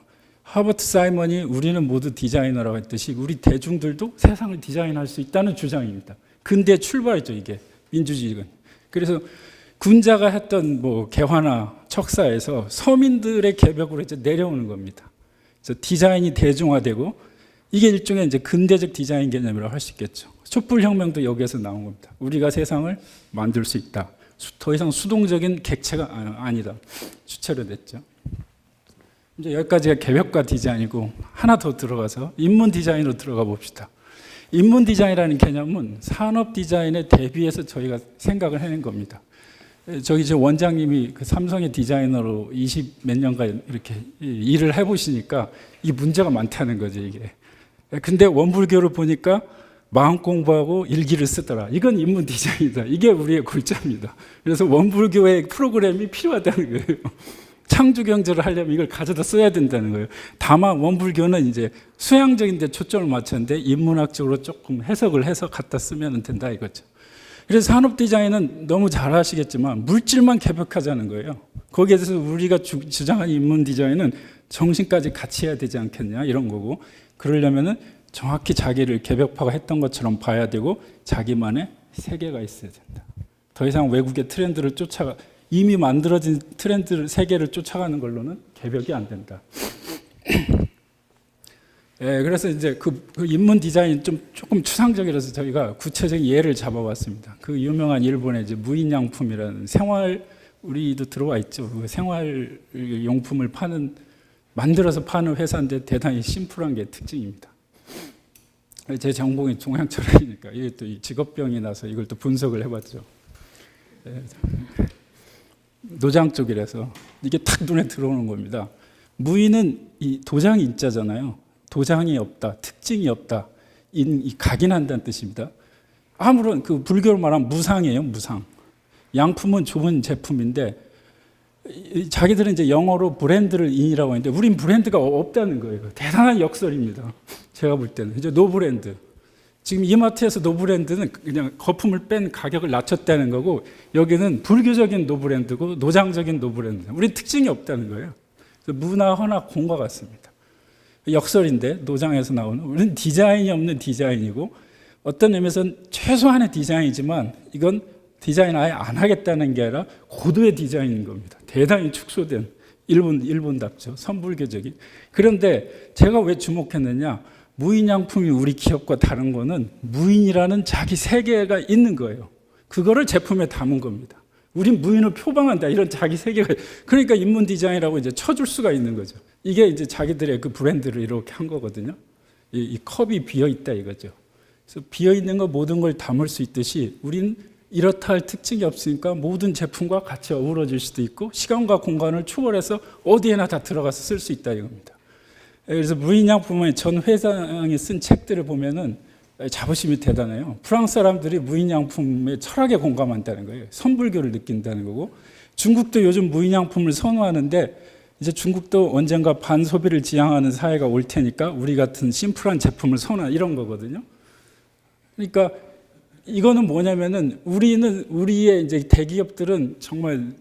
하버트 사이먼이 우리는 모두 디자이너라고 했듯이 우리 대중들도 세상을 디자인할 수 있다는 주장입니다. 근대 출발이죠, 이게. 민주주의가. 그래서 군자가 했던 뭐 개화나 척사에서 서민들의 개벽으로 이제 내려오는 겁니다. 그래서 디자인이 대중화되고 이게 일종의 이제 근대적 디자인 개념이라고 할 수 있겠죠. 촛불혁명도 여기에서 나온 겁니다. 우리가 세상을 만들 수 있다. 더 이상 수동적인 객체가 아니다. 주체로 됐죠. 이제 여기까지가 개벽과 디자인이고 하나 더 들어가서 인문 디자인으로 들어가 봅시다. 인문 디자인이라는 개념은 산업 디자인에 대비해서 저희가 생각을 해낸 겁니다. 저기 저 원장님이 그 삼성의 디자이너로 20 몇 년간 이렇게 일을 해보시니까 이 문제가 많다는 거죠, 이게. 근데 원불교를 보니까 마음 공부하고 일기를 쓰더라. 이건 인문 디자인이다. 이게 우리의 골자입니다. 그래서 원불교의 프로그램이 필요하다는 거예요. 창조 경제를 하려면 이걸 가져다 써야 된다는 거예요. 다만 원불교는 이제 수양적인 데 초점을 맞췄는데 인문학적으로 조금 해석을 해서 갖다 쓰면 된다 이거죠. 그래서 산업 디자인은 너무 잘 아시겠지만 물질만 개벽하자는 거예요. 거기에 대해서 우리가 주장하는 인문 디자인은 정신까지 같이 해야 되지 않겠냐 이런 거고, 그러려면은 정확히 자기를 개벽파가 했던 것처럼 봐야 되고 자기만의 세계가 있어야 된다. 더 이상 외국의 트렌드를 이미 만들어진 트렌드 세계를 쫓아가는 걸로는 개벽이 안 된다. 예, 그래서 이제 그 인문 디자인 조금 추상적이라서 저희가 구체적인 예를 잡아봤습니다. 그 유명한 일본의 이제 무인양품이라는 우리도 들어와 있죠. 그 생활 용품을 만들어서 파는 회사인데 대단히 심플한 게 특징입니다. 제 전공이 종양철학이니까 이게 또 직업병이 나서 이걸 또 분석을 해봤죠. 노장 쪽이라서 이게 탁 눈에 들어오는 겁니다. 무인은 이 도장이 인자잖아요. 도장이 없다, 특징이 없다, 각인한다는 뜻입니다. 아무런 그 불교로 말하면 무상이에요, 무상. 양품은 좁은 제품인데 자기들은 이제 영어로 브랜드를 인이라고 하는데 우린 브랜드가 없다는 거예요. 대단한 역설입니다. 제가 볼 때는 이제 노브랜드. 지금 이마트에서 노브랜드는 그냥 거품을 뺀 가격을 낮췄다는 거고, 여기는 불교적인 노브랜드고 노장적인 노브랜드. 우린 특징이 없다는 거예요. 무나 허나 공과 같습니다. 역설인데 노장에서 나오는 우리는 디자인이 없는 디자인이고, 어떤 의미에서는 최소한의 디자인이지만 이건 디자인 아예 안 하겠다는 게 아니라 고도의 디자인인 겁니다. 대단히 축소된 일본답죠. 선불교적인. 그런데 제가 왜 주목했느냐, 무인양품이 우리 기업과 다른 거는 무인이라는 자기 세계가 있는 거예요. 그거를 제품에 담은 겁니다. 우린 무인을 표방한다, 이런 자기 세계가. 그러니까 인문 디자인이라고 이제 쳐줄 수가 있는 거죠. 이게 이제 자기들의 그 브랜드를 이렇게 한 거거든요. 이 컵이 비어 있다 이거죠. 그래서 비어 있는 거 모든 걸 담을 수 있듯이 우린 이렇다 할 특징이 없으니까 모든 제품과 같이 어우러질 수도 있고 시간과 공간을 초월해서 어디에나 다 들어가서 쓸 수 있다 이겁니다. 그래서 무인양품의 전 회장이 쓴 책들을 보면은 자부심이 대단해요. 프랑스 사람들이 무인양품의 철학에 공감한다는 거예요. 선불교를 느낀다는 거고, 중국도 요즘 무인양품을 선호하는데 이제 중국도 언젠가 반소비를 지향하는 사회가 올 테니까 우리 같은 심플한 제품을 선호하는 이런 거거든요. 그러니까 이거는 뭐냐면은 우리의 이제 대기업들은 정말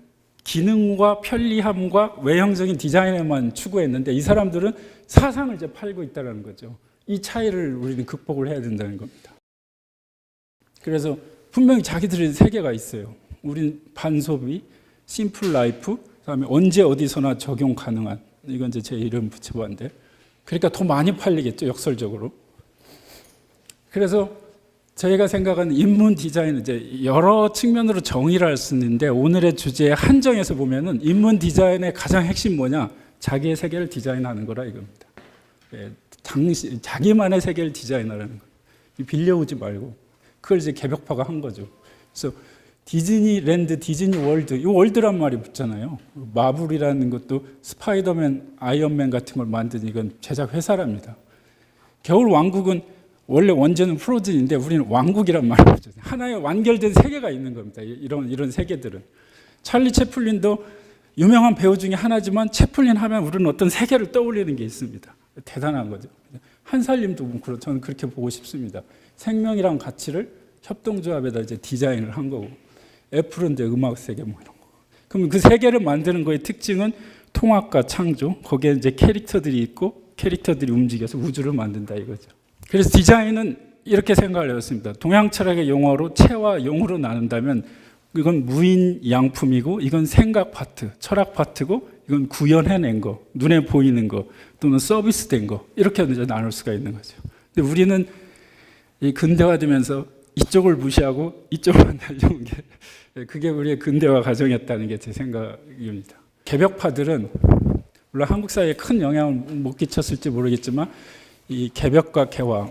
기능과 편리함과 외형적인 디자인에만 추구했는데 이 사람들은 사상을 이제 팔고 있다는 거죠. 이 차이를 우리는 극복을 해야 된다는 겁니다. 그래서 분명히 자기들의 세계가 있어요. 우린 반소비, 심플 라이프, 그다음에 언제 어디서나 적용 가능한, 이건 이제 제 이름 붙여봤는데, 그러니까 더 많이 팔리겠죠, 역설적으로. 그래서 저희가 생각하는 인문 디자인은 이제 여러 측면으로 정의를 할 수 있는데, 오늘의 주제에 한정해서 보면은 인문 디자인의 가장 핵심 뭐냐? 자기의 세계를 디자인하는 거라 이겁니다. 자기만의 세계를 디자인하라는 거예요. 빌려오지 말고. 그걸 이제 개벽파가 한 거죠. 그래서 디즈니랜드, 디즈니월드, 이 월드란 말이 붙잖아요. 마블이라는 것도 스파이더맨, 아이언맨 같은 걸 만든 이건 제작 회사랍니다. 겨울 왕국은 원래 원제는 프로즌인데 우리는 왕국이란 말을 붙였어요. 하나의 완결된 세계가 있는 겁니다. 이런 세계들은. 찰리 채플린도 유명한 배우 중에 하나지만 채플린 하면 우리는 어떤 세계를 떠올리는 게 있습니다. 대단한 거죠. 한살림도 저는 그렇게 보고 싶습니다. 생명이란 가치를 협동조합에다 이제 디자인을 한 거고, 애플은 이제 음악 세계 뭐 이런 거. 그럼 그 세계를 만드는 거의 특징은 통합과 창조, 거기에 이제 캐릭터들이 있고 캐릭터들이 움직여서 우주를 만든다 이거죠. 그래서 디자인은 이렇게 생각을 해봤습니다. 동양 철학의 용어로 체와 용으로 나눈다면 이건 무인 양품이고 이건 생각 파트, 철학 파트고 이건 구현해낸 거, 눈에 보이는 거 또는 서비스된 거 이렇게 이제 나눌 수가 있는 거죠. 근데 우리는 이 근대화되면서 이쪽을 무시하고 이쪽만 달려온 게 그게 우리의 근대화 과정이었다는 게 제 생각입니다. 개벽파들은 물론 한국 사회에 큰 영향을 못 끼쳤을지 모르겠지만 이 개벽과 개화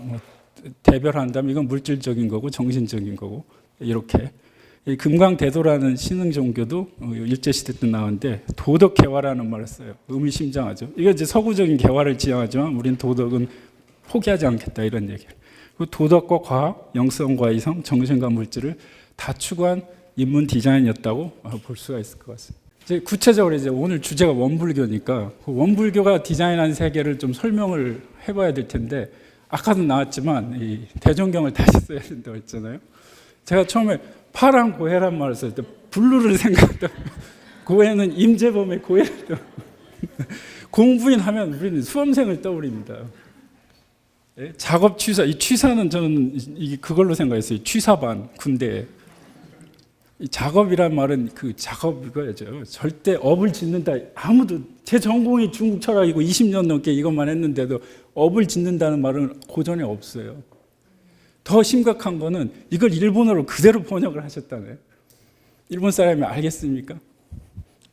대별한다면 이건 물질적인 거고 정신적인 거고 이렇게 이 금강대도라는 신흥 종교도 일제 시대 때 나왔는데 도덕 개화라는 말을 써요. 의미심장하죠. 이거 이제 서구적인 개화를 지향하지만 우리는 도덕은 포기하지 않겠다 이런 얘기예요. 도덕과 과학, 영성과 이성, 정신과 물질을 다 추구한 인문 디자인이었다고 볼 수가 있을 것 같습니다. 이제 구체적으로 이제 오늘 주제가 원불교니까 그 원불교가 디자인한 세계를 좀 설명을 해봐야 될 텐데 아까도 나왔지만 이 대종경을 다시 써야 된다고 했잖아요. 제가 처음에 파랑 고해란 말을 쓸 때 블루를 생각했다. 고해는 임재범의 고해였다. 공부인 하면 우리는 수험생을 떠올립니다. 예? 작업 취사, 이 취사는 저는 그걸로 생각했어요. 취사반 군대에. 이 작업이란 말은 그 작업 이거죠. 절대 업을 짓는다. 아무도 제 전공이 중국 철학이고 20년 넘게 이것만 했는데도 업을 짓는다는 말은 고전에 없어요. 더 심각한 거는 이걸 일본어로 그대로 번역을 하셨다네. 일본 사람이 알겠습니까?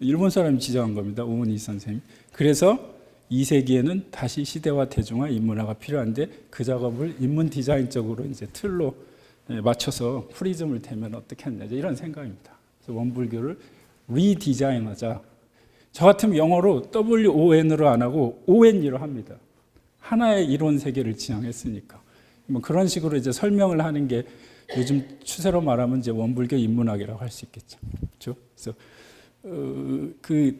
일본 사람이 지정한 겁니다. 오은희 선생님. 그래서 2세기에는 다시 시대화 대중화 인문화가 필요한데 그 작업을 인문 디자인적으로 이제 틀로 맞춰서 프리즘을 대면 어떻게 하냐 이런 생각입니다. 그래서 원불교를 리디자인하자. 저 같으면 영어로 WON으로 안 하고 ONE로 합니다. 하나의 이론 세계를 지향했으니까. 뭐 그런 식으로 이제 설명을 하는 게 요즘 추세로 말하면 이제 원불교 인문학이라고 할 수 있겠죠. 그렇죠? 그래서 그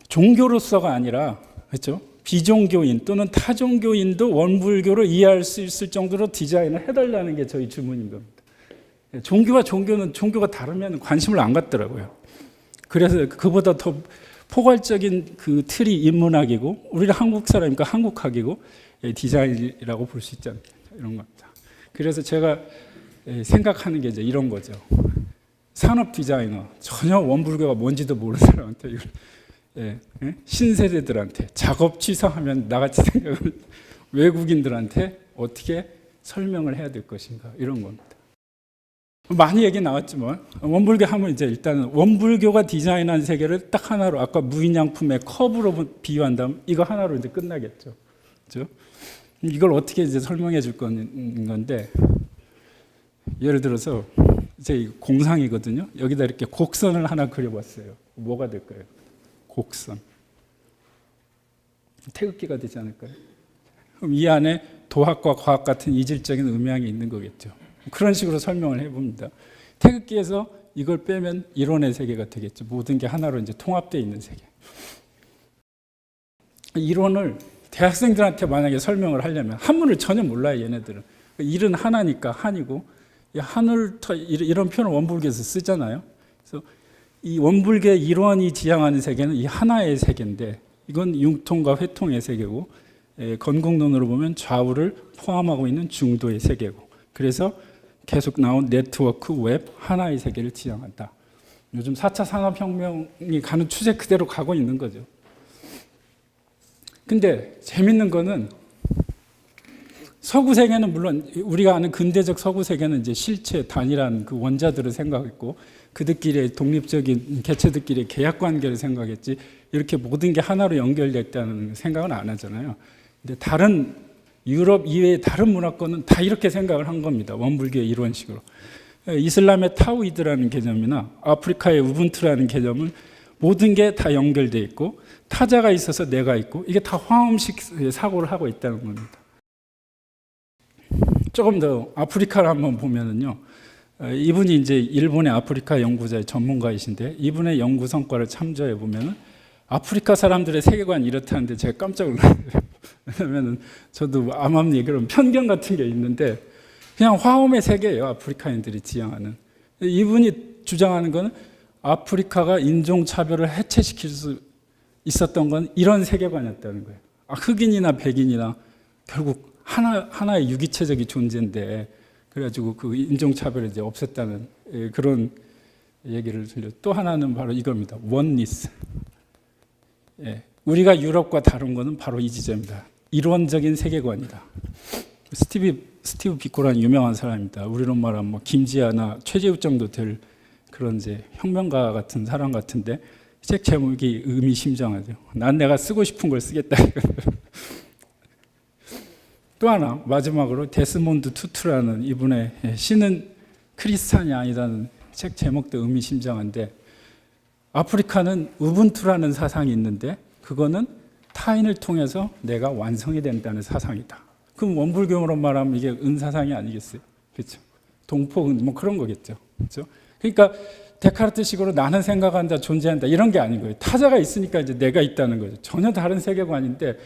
종교로서가 아니라 그렇죠? 비종교인 또는 타종교인도 원불교를 이해할 수 있을 정도로 디자인을 해달라는 게 저희 주문인 겁니다. 종교와 종교는 종교가 다르면 관심을 안 갖더라고요. 그래서 그보다 더 포괄적인 그 틀이 인문학이고 우리는 한국 사람이니까 한국학이고 디자인이라고 볼 수 있지 않겠냐 이런 겁니다. 그래서 제가 생각하는 게 이제 이런 거죠. 산업 디자이너 전혀 원불교가 뭔지도 모르는 사람한테 이걸 신세대들한테 작업 취사하면 나같이 생각을 외국인들한테 어떻게 설명을 해야 될 것인가 이런 겁니다. 많이 얘기 나왔지만 원불교 하면 이제 일단은 원불교가 디자인한 세계를 딱 하나로 아까 무인양품의 컵으로 비유한다면 이거 하나로 이제 끝나겠죠. 그렇죠? 이걸 어떻게 이제 설명해 줄 건데 예를 들어서 이제 공상이거든요. 여기다 이렇게 곡선을 하나 그려봤어요. 뭐가 될까요? 곡선. 태극기가 되지 않을까요? 그럼 이 안에 도학과 과학 같은 이질적인 음향이 있는 거겠죠. 그런 식으로 설명을 해봅니다. 태극기에서 이걸 빼면 이론의 세계가 되겠죠. 모든 게 하나로 이제 통합되어 있는 세계. 이론을 대학생들한테 만약에 설명을 하려면 한문을 전혀 몰라요. 얘네들은. 일은 하나니까 한이고 한을 이런 표현을 원불교에서 쓰잖아요. 그래서 이 원불교의 일원이 지향하는 세계는 이 하나의 세계인데 이건 융통과 회통의 세계고 건국론으로 보면 좌우를 포함하고 있는 중도의 세계고 그래서 계속 나온 네트워크, 웹, 하나의 세계를 지향한다. 요즘 4차 산업혁명이 가는 추세 그대로 가고 있는 거죠. 근데 재밌는 거는 서구 세계는 물론 우리가 아는 근대적 서구 세계는 이제 실체, 단일한 그 원자들을 생각했고 그들끼리의 독립적인 개체들끼리의 계약 관계를 생각했지 이렇게 모든 게 하나로 연결됐다는 생각은 안 하잖아요. 근데 다른 유럽 이외의 다른 문화권은 다 이렇게 생각을 한 겁니다. 원불교의 이런 식으로. 이슬람의 타우이드라는 개념이나 아프리카의 우분투라는 개념은 모든 게 다 연결돼 있고 타자가 있어서 내가 있고 이게 다 화음식 사고를 하고 있다는 겁니다. 조금 더 아프리카를 한번 보면은요. 이분이 이제 일본의 아프리카 연구자의 전문가이신데 이분의 연구 성과를 참조해 보면은 아프리카 사람들의 세계관이 이렇다는데 제가 깜짝 놀랐어요. 왜냐하면 저도 암암 얘기로 편견 같은 게 있는데 그냥 화음의 세계예요. 아프리카인들이 지향하는. 이분이 주장하는 건 아프리카가 인종차별을 해체시킬 수 있었던 건 이런 세계관이었다는 거예요. 흑인이나 백인이나 결국 하나의 유기체적인 존재인데 그래가지고 그 인종차별을 이제 없앴다는 그런 얘기를 들려. 또 하나는 바로 이겁니다. 원리스. 우리가 유럽과 다른 것은 바로 이 지점입니다. 이론적인 세계관이다. 스티브 비코라는 유명한 사람입니다. 우리로 말하면 뭐 김지아나 최재욱 정도 될 그런 이제 혁명가 같은 사람 같은데 책 제목이 의미심장하죠. 난 내가 쓰고 싶은 걸 쓰겠다. 또 하나 마지막으로 데스몬드 투투라는 이분의 신은 크리스찬이 아니라는 책 제목도 의미심장한데 아프리카는 우분투라는 사상이 있는데 그거는 타인을 통해서 내가 완성이 된다는 사상이다. 그럼 원불교로 말하면 이게 은사상이 아니겠어요? 그렇죠? 동포은 뭐 그런 거겠죠. 그렇죠? 그러니까 데카르트식으로 나는 생각한다, 존재한다 이런 게 아닌 거예요. 타자가 있으니까 이제 내가 있다는 거죠. 전혀 다른 세계관인데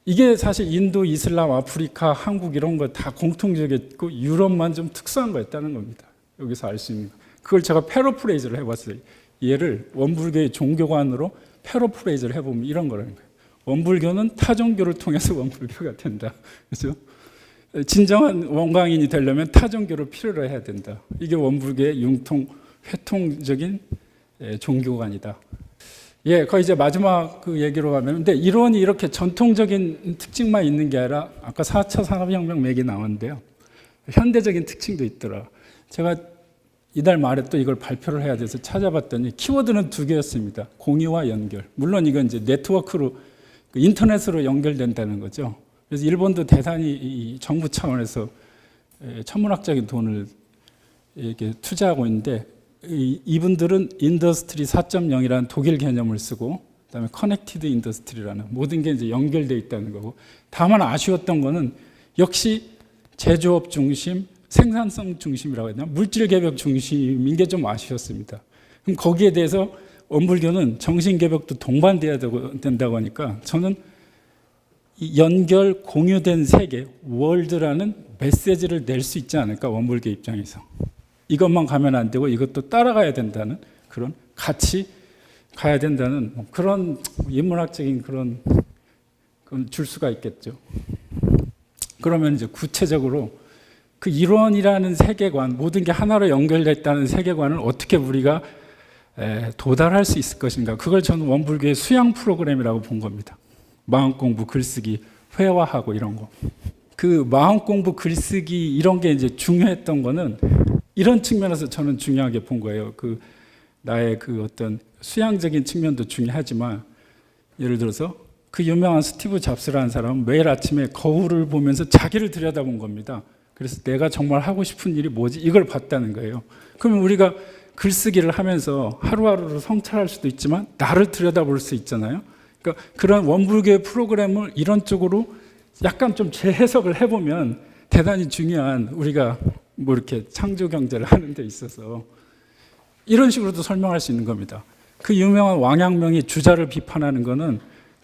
이게 사실 인도, 이슬람, 아프리카, 한국 이런 거 다 공통적이고 유럽만 좀 특수한 거였다는 겁니다. 여기서 알 수 있는 거. 그걸 제가 패러프레이즈를 해봤어요. 얘를 원불교의 종교관으로 패러프레이즈를 해보면 이런 거라는 거예요. 원불교는 타종교를 통해서 원불교가 된다. 그렇죠? 진정한 원광인이 되려면 타종교를 필요로 해야 된다. 이게 원불교의 회통적인 종교관이다. 거의 이제 마지막 그 얘기로 가면, 근데 이론이 이렇게 전통적인 특징만 있는 게 아니라 아까 4차 산업혁명 얘기 나왔는데요. 현대적인 특징도 있더라. 제가 이달 말에 또 이걸 발표를 해야 돼서 찾아봤더니 키워드는 2개였습니다. 공유와 연결. 물론 이건 이제 네트워크로 인터넷으로 연결된다는 거죠. 그래서 일본도 대단히 이 정부 차원에서 천문학적인 돈을 이렇게 투자하고 있는데 이분들은 인더스트리 4.0이라는 독일 개념을 쓰고 그다음에 커넥티드 인더스트리라는 모든 게 이제 연결되어 있다는 거고 다만 아쉬웠던 거는 역시 제조업 중심, 생산성 중심이라고 해야 되나? 물질 개벽 중심인 게 좀 아쉬웠습니다. 그럼 거기에 대해서 원불교는 정신 개벽도 동반돼야 된다고 하니까 저는 이 연결 공유된 세계, 월드라는 메시지를 낼 수 있지 않을까 원불교 입장에서. 이것만 가면 안 되고 이것도 따라가야 된다는 그런 같이 가야 된다는 그런 인문학적인 그런 줄 수가 있겠죠. 그러면 이제 구체적으로 그 이론이라는 세계관, 모든 게 하나로 연결됐다는 세계관을 어떻게 우리가 도달할 수 있을 것인가. 그걸 저는 원불교의 수양 프로그램이라고 본 겁니다. 마음 공부, 글쓰기, 회화하고 이런 거. 그 마음 공부, 글쓰기 이런 게 이제 중요했던 거는 이런 측면에서 저는 중요하게 본 거예요. 그 나의 그 어떤 수양적인 측면도 중요하지만 예를 들어서 그 유명한 스티브 잡스라는 사람은 매일 아침에 거울을 보면서 자기를 들여다본 겁니다. 그래서 내가 정말 하고 싶은 일이 뭐지? 이걸 봤다는 거예요. 그러면 우리가 글쓰기를 하면서 하루하루를 성찰할 수도 있지만 나를 들여다볼 수 있잖아요. 그러니까 그런 원불교의 프로그램을 이런 쪽으로 약간 좀 재해석을 해보면 대단히 중요한 우리가 뭐 이렇게 창조 경제를 하는 데 있어서 이런 식으로도 설명할 수 있는 겁니다. 그 유명한 왕양명이 주자를 비판하는 거는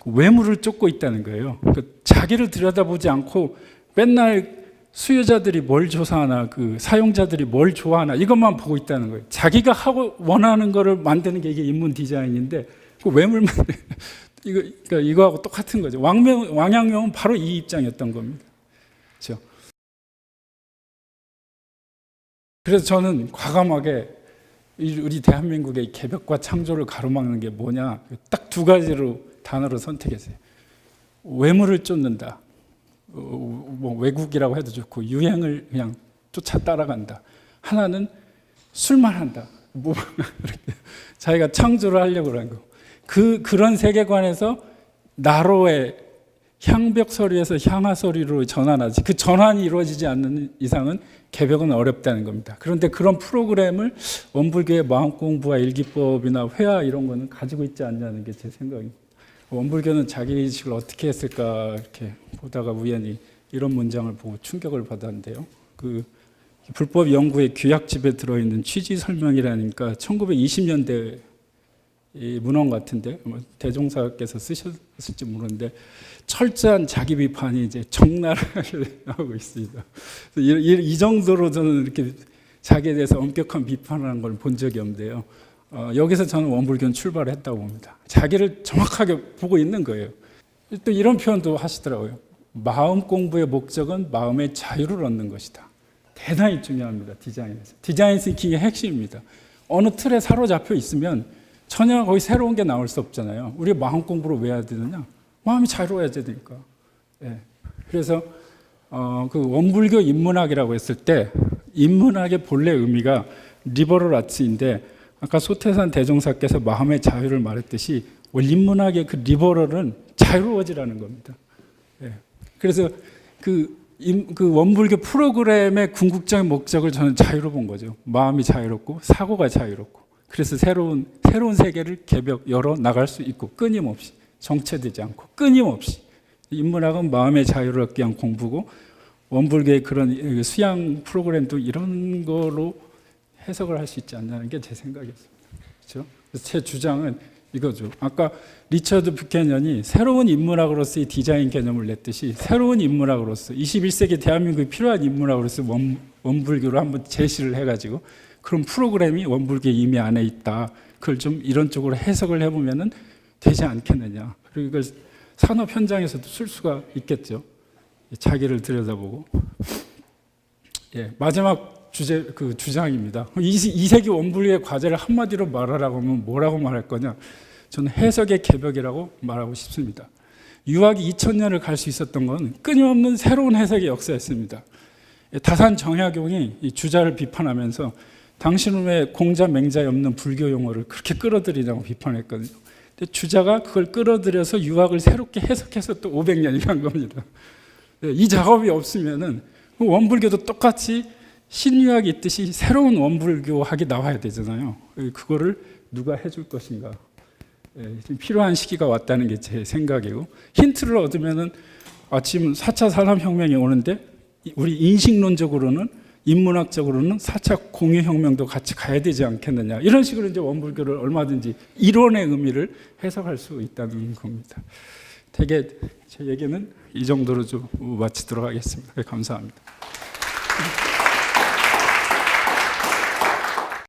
외물을 쫓고 있다는 거예요. 그러니까 자기를 들여다보지 않고 맨날 수요자들이 뭘 조사하나, 그 사용자들이 뭘 좋아하나 이것만 보고 있다는 거예요. 자기가 하고 원하는 거를 만드는 게 이게 인문 디자인인데 그 외물만 그러니까 이거하고 똑같은 거죠. 왕양명은 바로 이 입장이었던 겁니다. 그렇죠? 그래서 저는 과감하게 우리 대한민국의 개벽과 창조를 가로막는 게 뭐냐 딱 2가지로 단어를 선택했어요. 외물을 쫓는다. 뭐 외국이라고 해도 좋고 유행을 그냥 쫓아 따라간다. 하나는 술만 한다. 뭐 자기가 창조를 하려고 하는 거. 그런 세계관에서 나로의 향벽소리에서 향화소리로 전환하지. 그 전환이 이루어지지 않는 이상은 개벽은 어렵다는 겁니다. 그런데 그런 프로그램을 원불교의 마음공부와 일기법이나 회화 이런 거는 가지고 있지 않냐는 게 제 생각입니다. 원불교는 자기 인식을 어떻게 했을까 이렇게 보다가 우연히 이런 문장을 보고 충격을 받았는데요. 그 불법 연구의 규약집에 들어있는 취지 설명이라니까 1920년대 이 문헌 같은데 대종사께서 쓰셨을지 모르는데 철저한 자기 비판이 이제 적나라하게 나오고 있습니다. 이 정도로 저는 이렇게 자기에 대해서 엄격한 비판하는 걸 본 적이 없는데요. 여기서 저는 원불교는 출발을 했다고 봅니다. 자기를 정확하게 보고 있는 거예요. 또 이런 표현도 하시더라고요. 마음 공부의 목적은 마음의 자유를 얻는 것이다. 대단히 중요합니다. 디자인에서. 디자인 싱킹의 핵심입니다. 어느 틀에 사로잡혀 있으면 전혀 거기 새로운 게 나올 수 없잖아요. 우리 마음 공부를 왜 해야 되느냐? 마음이 자유로워야 되니까. 예. 그래서 그 원불교 인문학이라고 했을 때 인문학의 본래 의미가 리버럴 아츠인데 아까 소태산 대종사께서 마음의 자유를 말했듯이 인문학의 그 리버럴은 자유로워지라는 겁니다. 예. 그래서 그 원불교 프로그램의 궁극적인 목적을 저는 자유로 본 거죠. 마음이 자유롭고 사고가 자유롭고 그래서 새로운 세계를 열어 나갈 수 있고 끊임없이 정체되지 않고 끊임없이 인문학은 마음의 자유를 얻기 위한 공부고 원불교의 그런 수양 프로그램도 이런 거로 해석을 할 수 있지 않냐는 게 제 생각이었습니다. 그렇죠? 그래서 제 주장은 이거죠. 아까 리처드 뷰캐넌이 새로운 인문학으로서의 디자인 개념을 냈듯이 새로운 인문학으로서 21세기 대한민국에 필요한 인문학으로서 원불교를 한번 제시를 해가지고 그런 프로그램이 원불교에 이미 안에 있다. 그걸 좀 이런 쪽으로 해석을 해보면은 되지 않겠느냐. 그리고 이걸 산업 현장에서도 쓸 수가 있겠죠. 자기를 들여다보고. 예, 마지막 주장입니다. 2세기 원불교의 과제를 한마디로 말하라고 하면 뭐라고 말할 거냐? 저는 해석의 개벽이라고 말하고 싶습니다. 유학이 2000년을 갈 수 있었던 건 끊임없는 새로운 해석의 역사였습니다. 다산 정약용이 이 주자를 비판하면서 당신은 왜 공자 맹자에 없는 불교 용어를 그렇게 끌어들이냐고 비판했거든요. 근데 주자가 그걸 끌어들여서 유학을 새롭게 해석해서 또 500년이 간 겁니다. 이 작업이 없으면은 원불교도 똑같이 신유학이 있듯이 새로운 원불교학이 나와야 되잖아요. 그거를 누가 해줄 것인가. 필요한 시기가 왔다는 게 제 생각이고 힌트를 얻으면은 지금 4차 산업혁명이 오는데 우리 인식론적으로는 인문학적으로는 4차 공유혁명도 같이 가야 되지 않겠느냐 이런 식으로 이제 원불교를 얼마든지 이론의 의미를 해석할 수 있다는 겁니다. 되게 제 얘기는 이 정도로 좀 마치도록 하겠습니다. 감사합니다.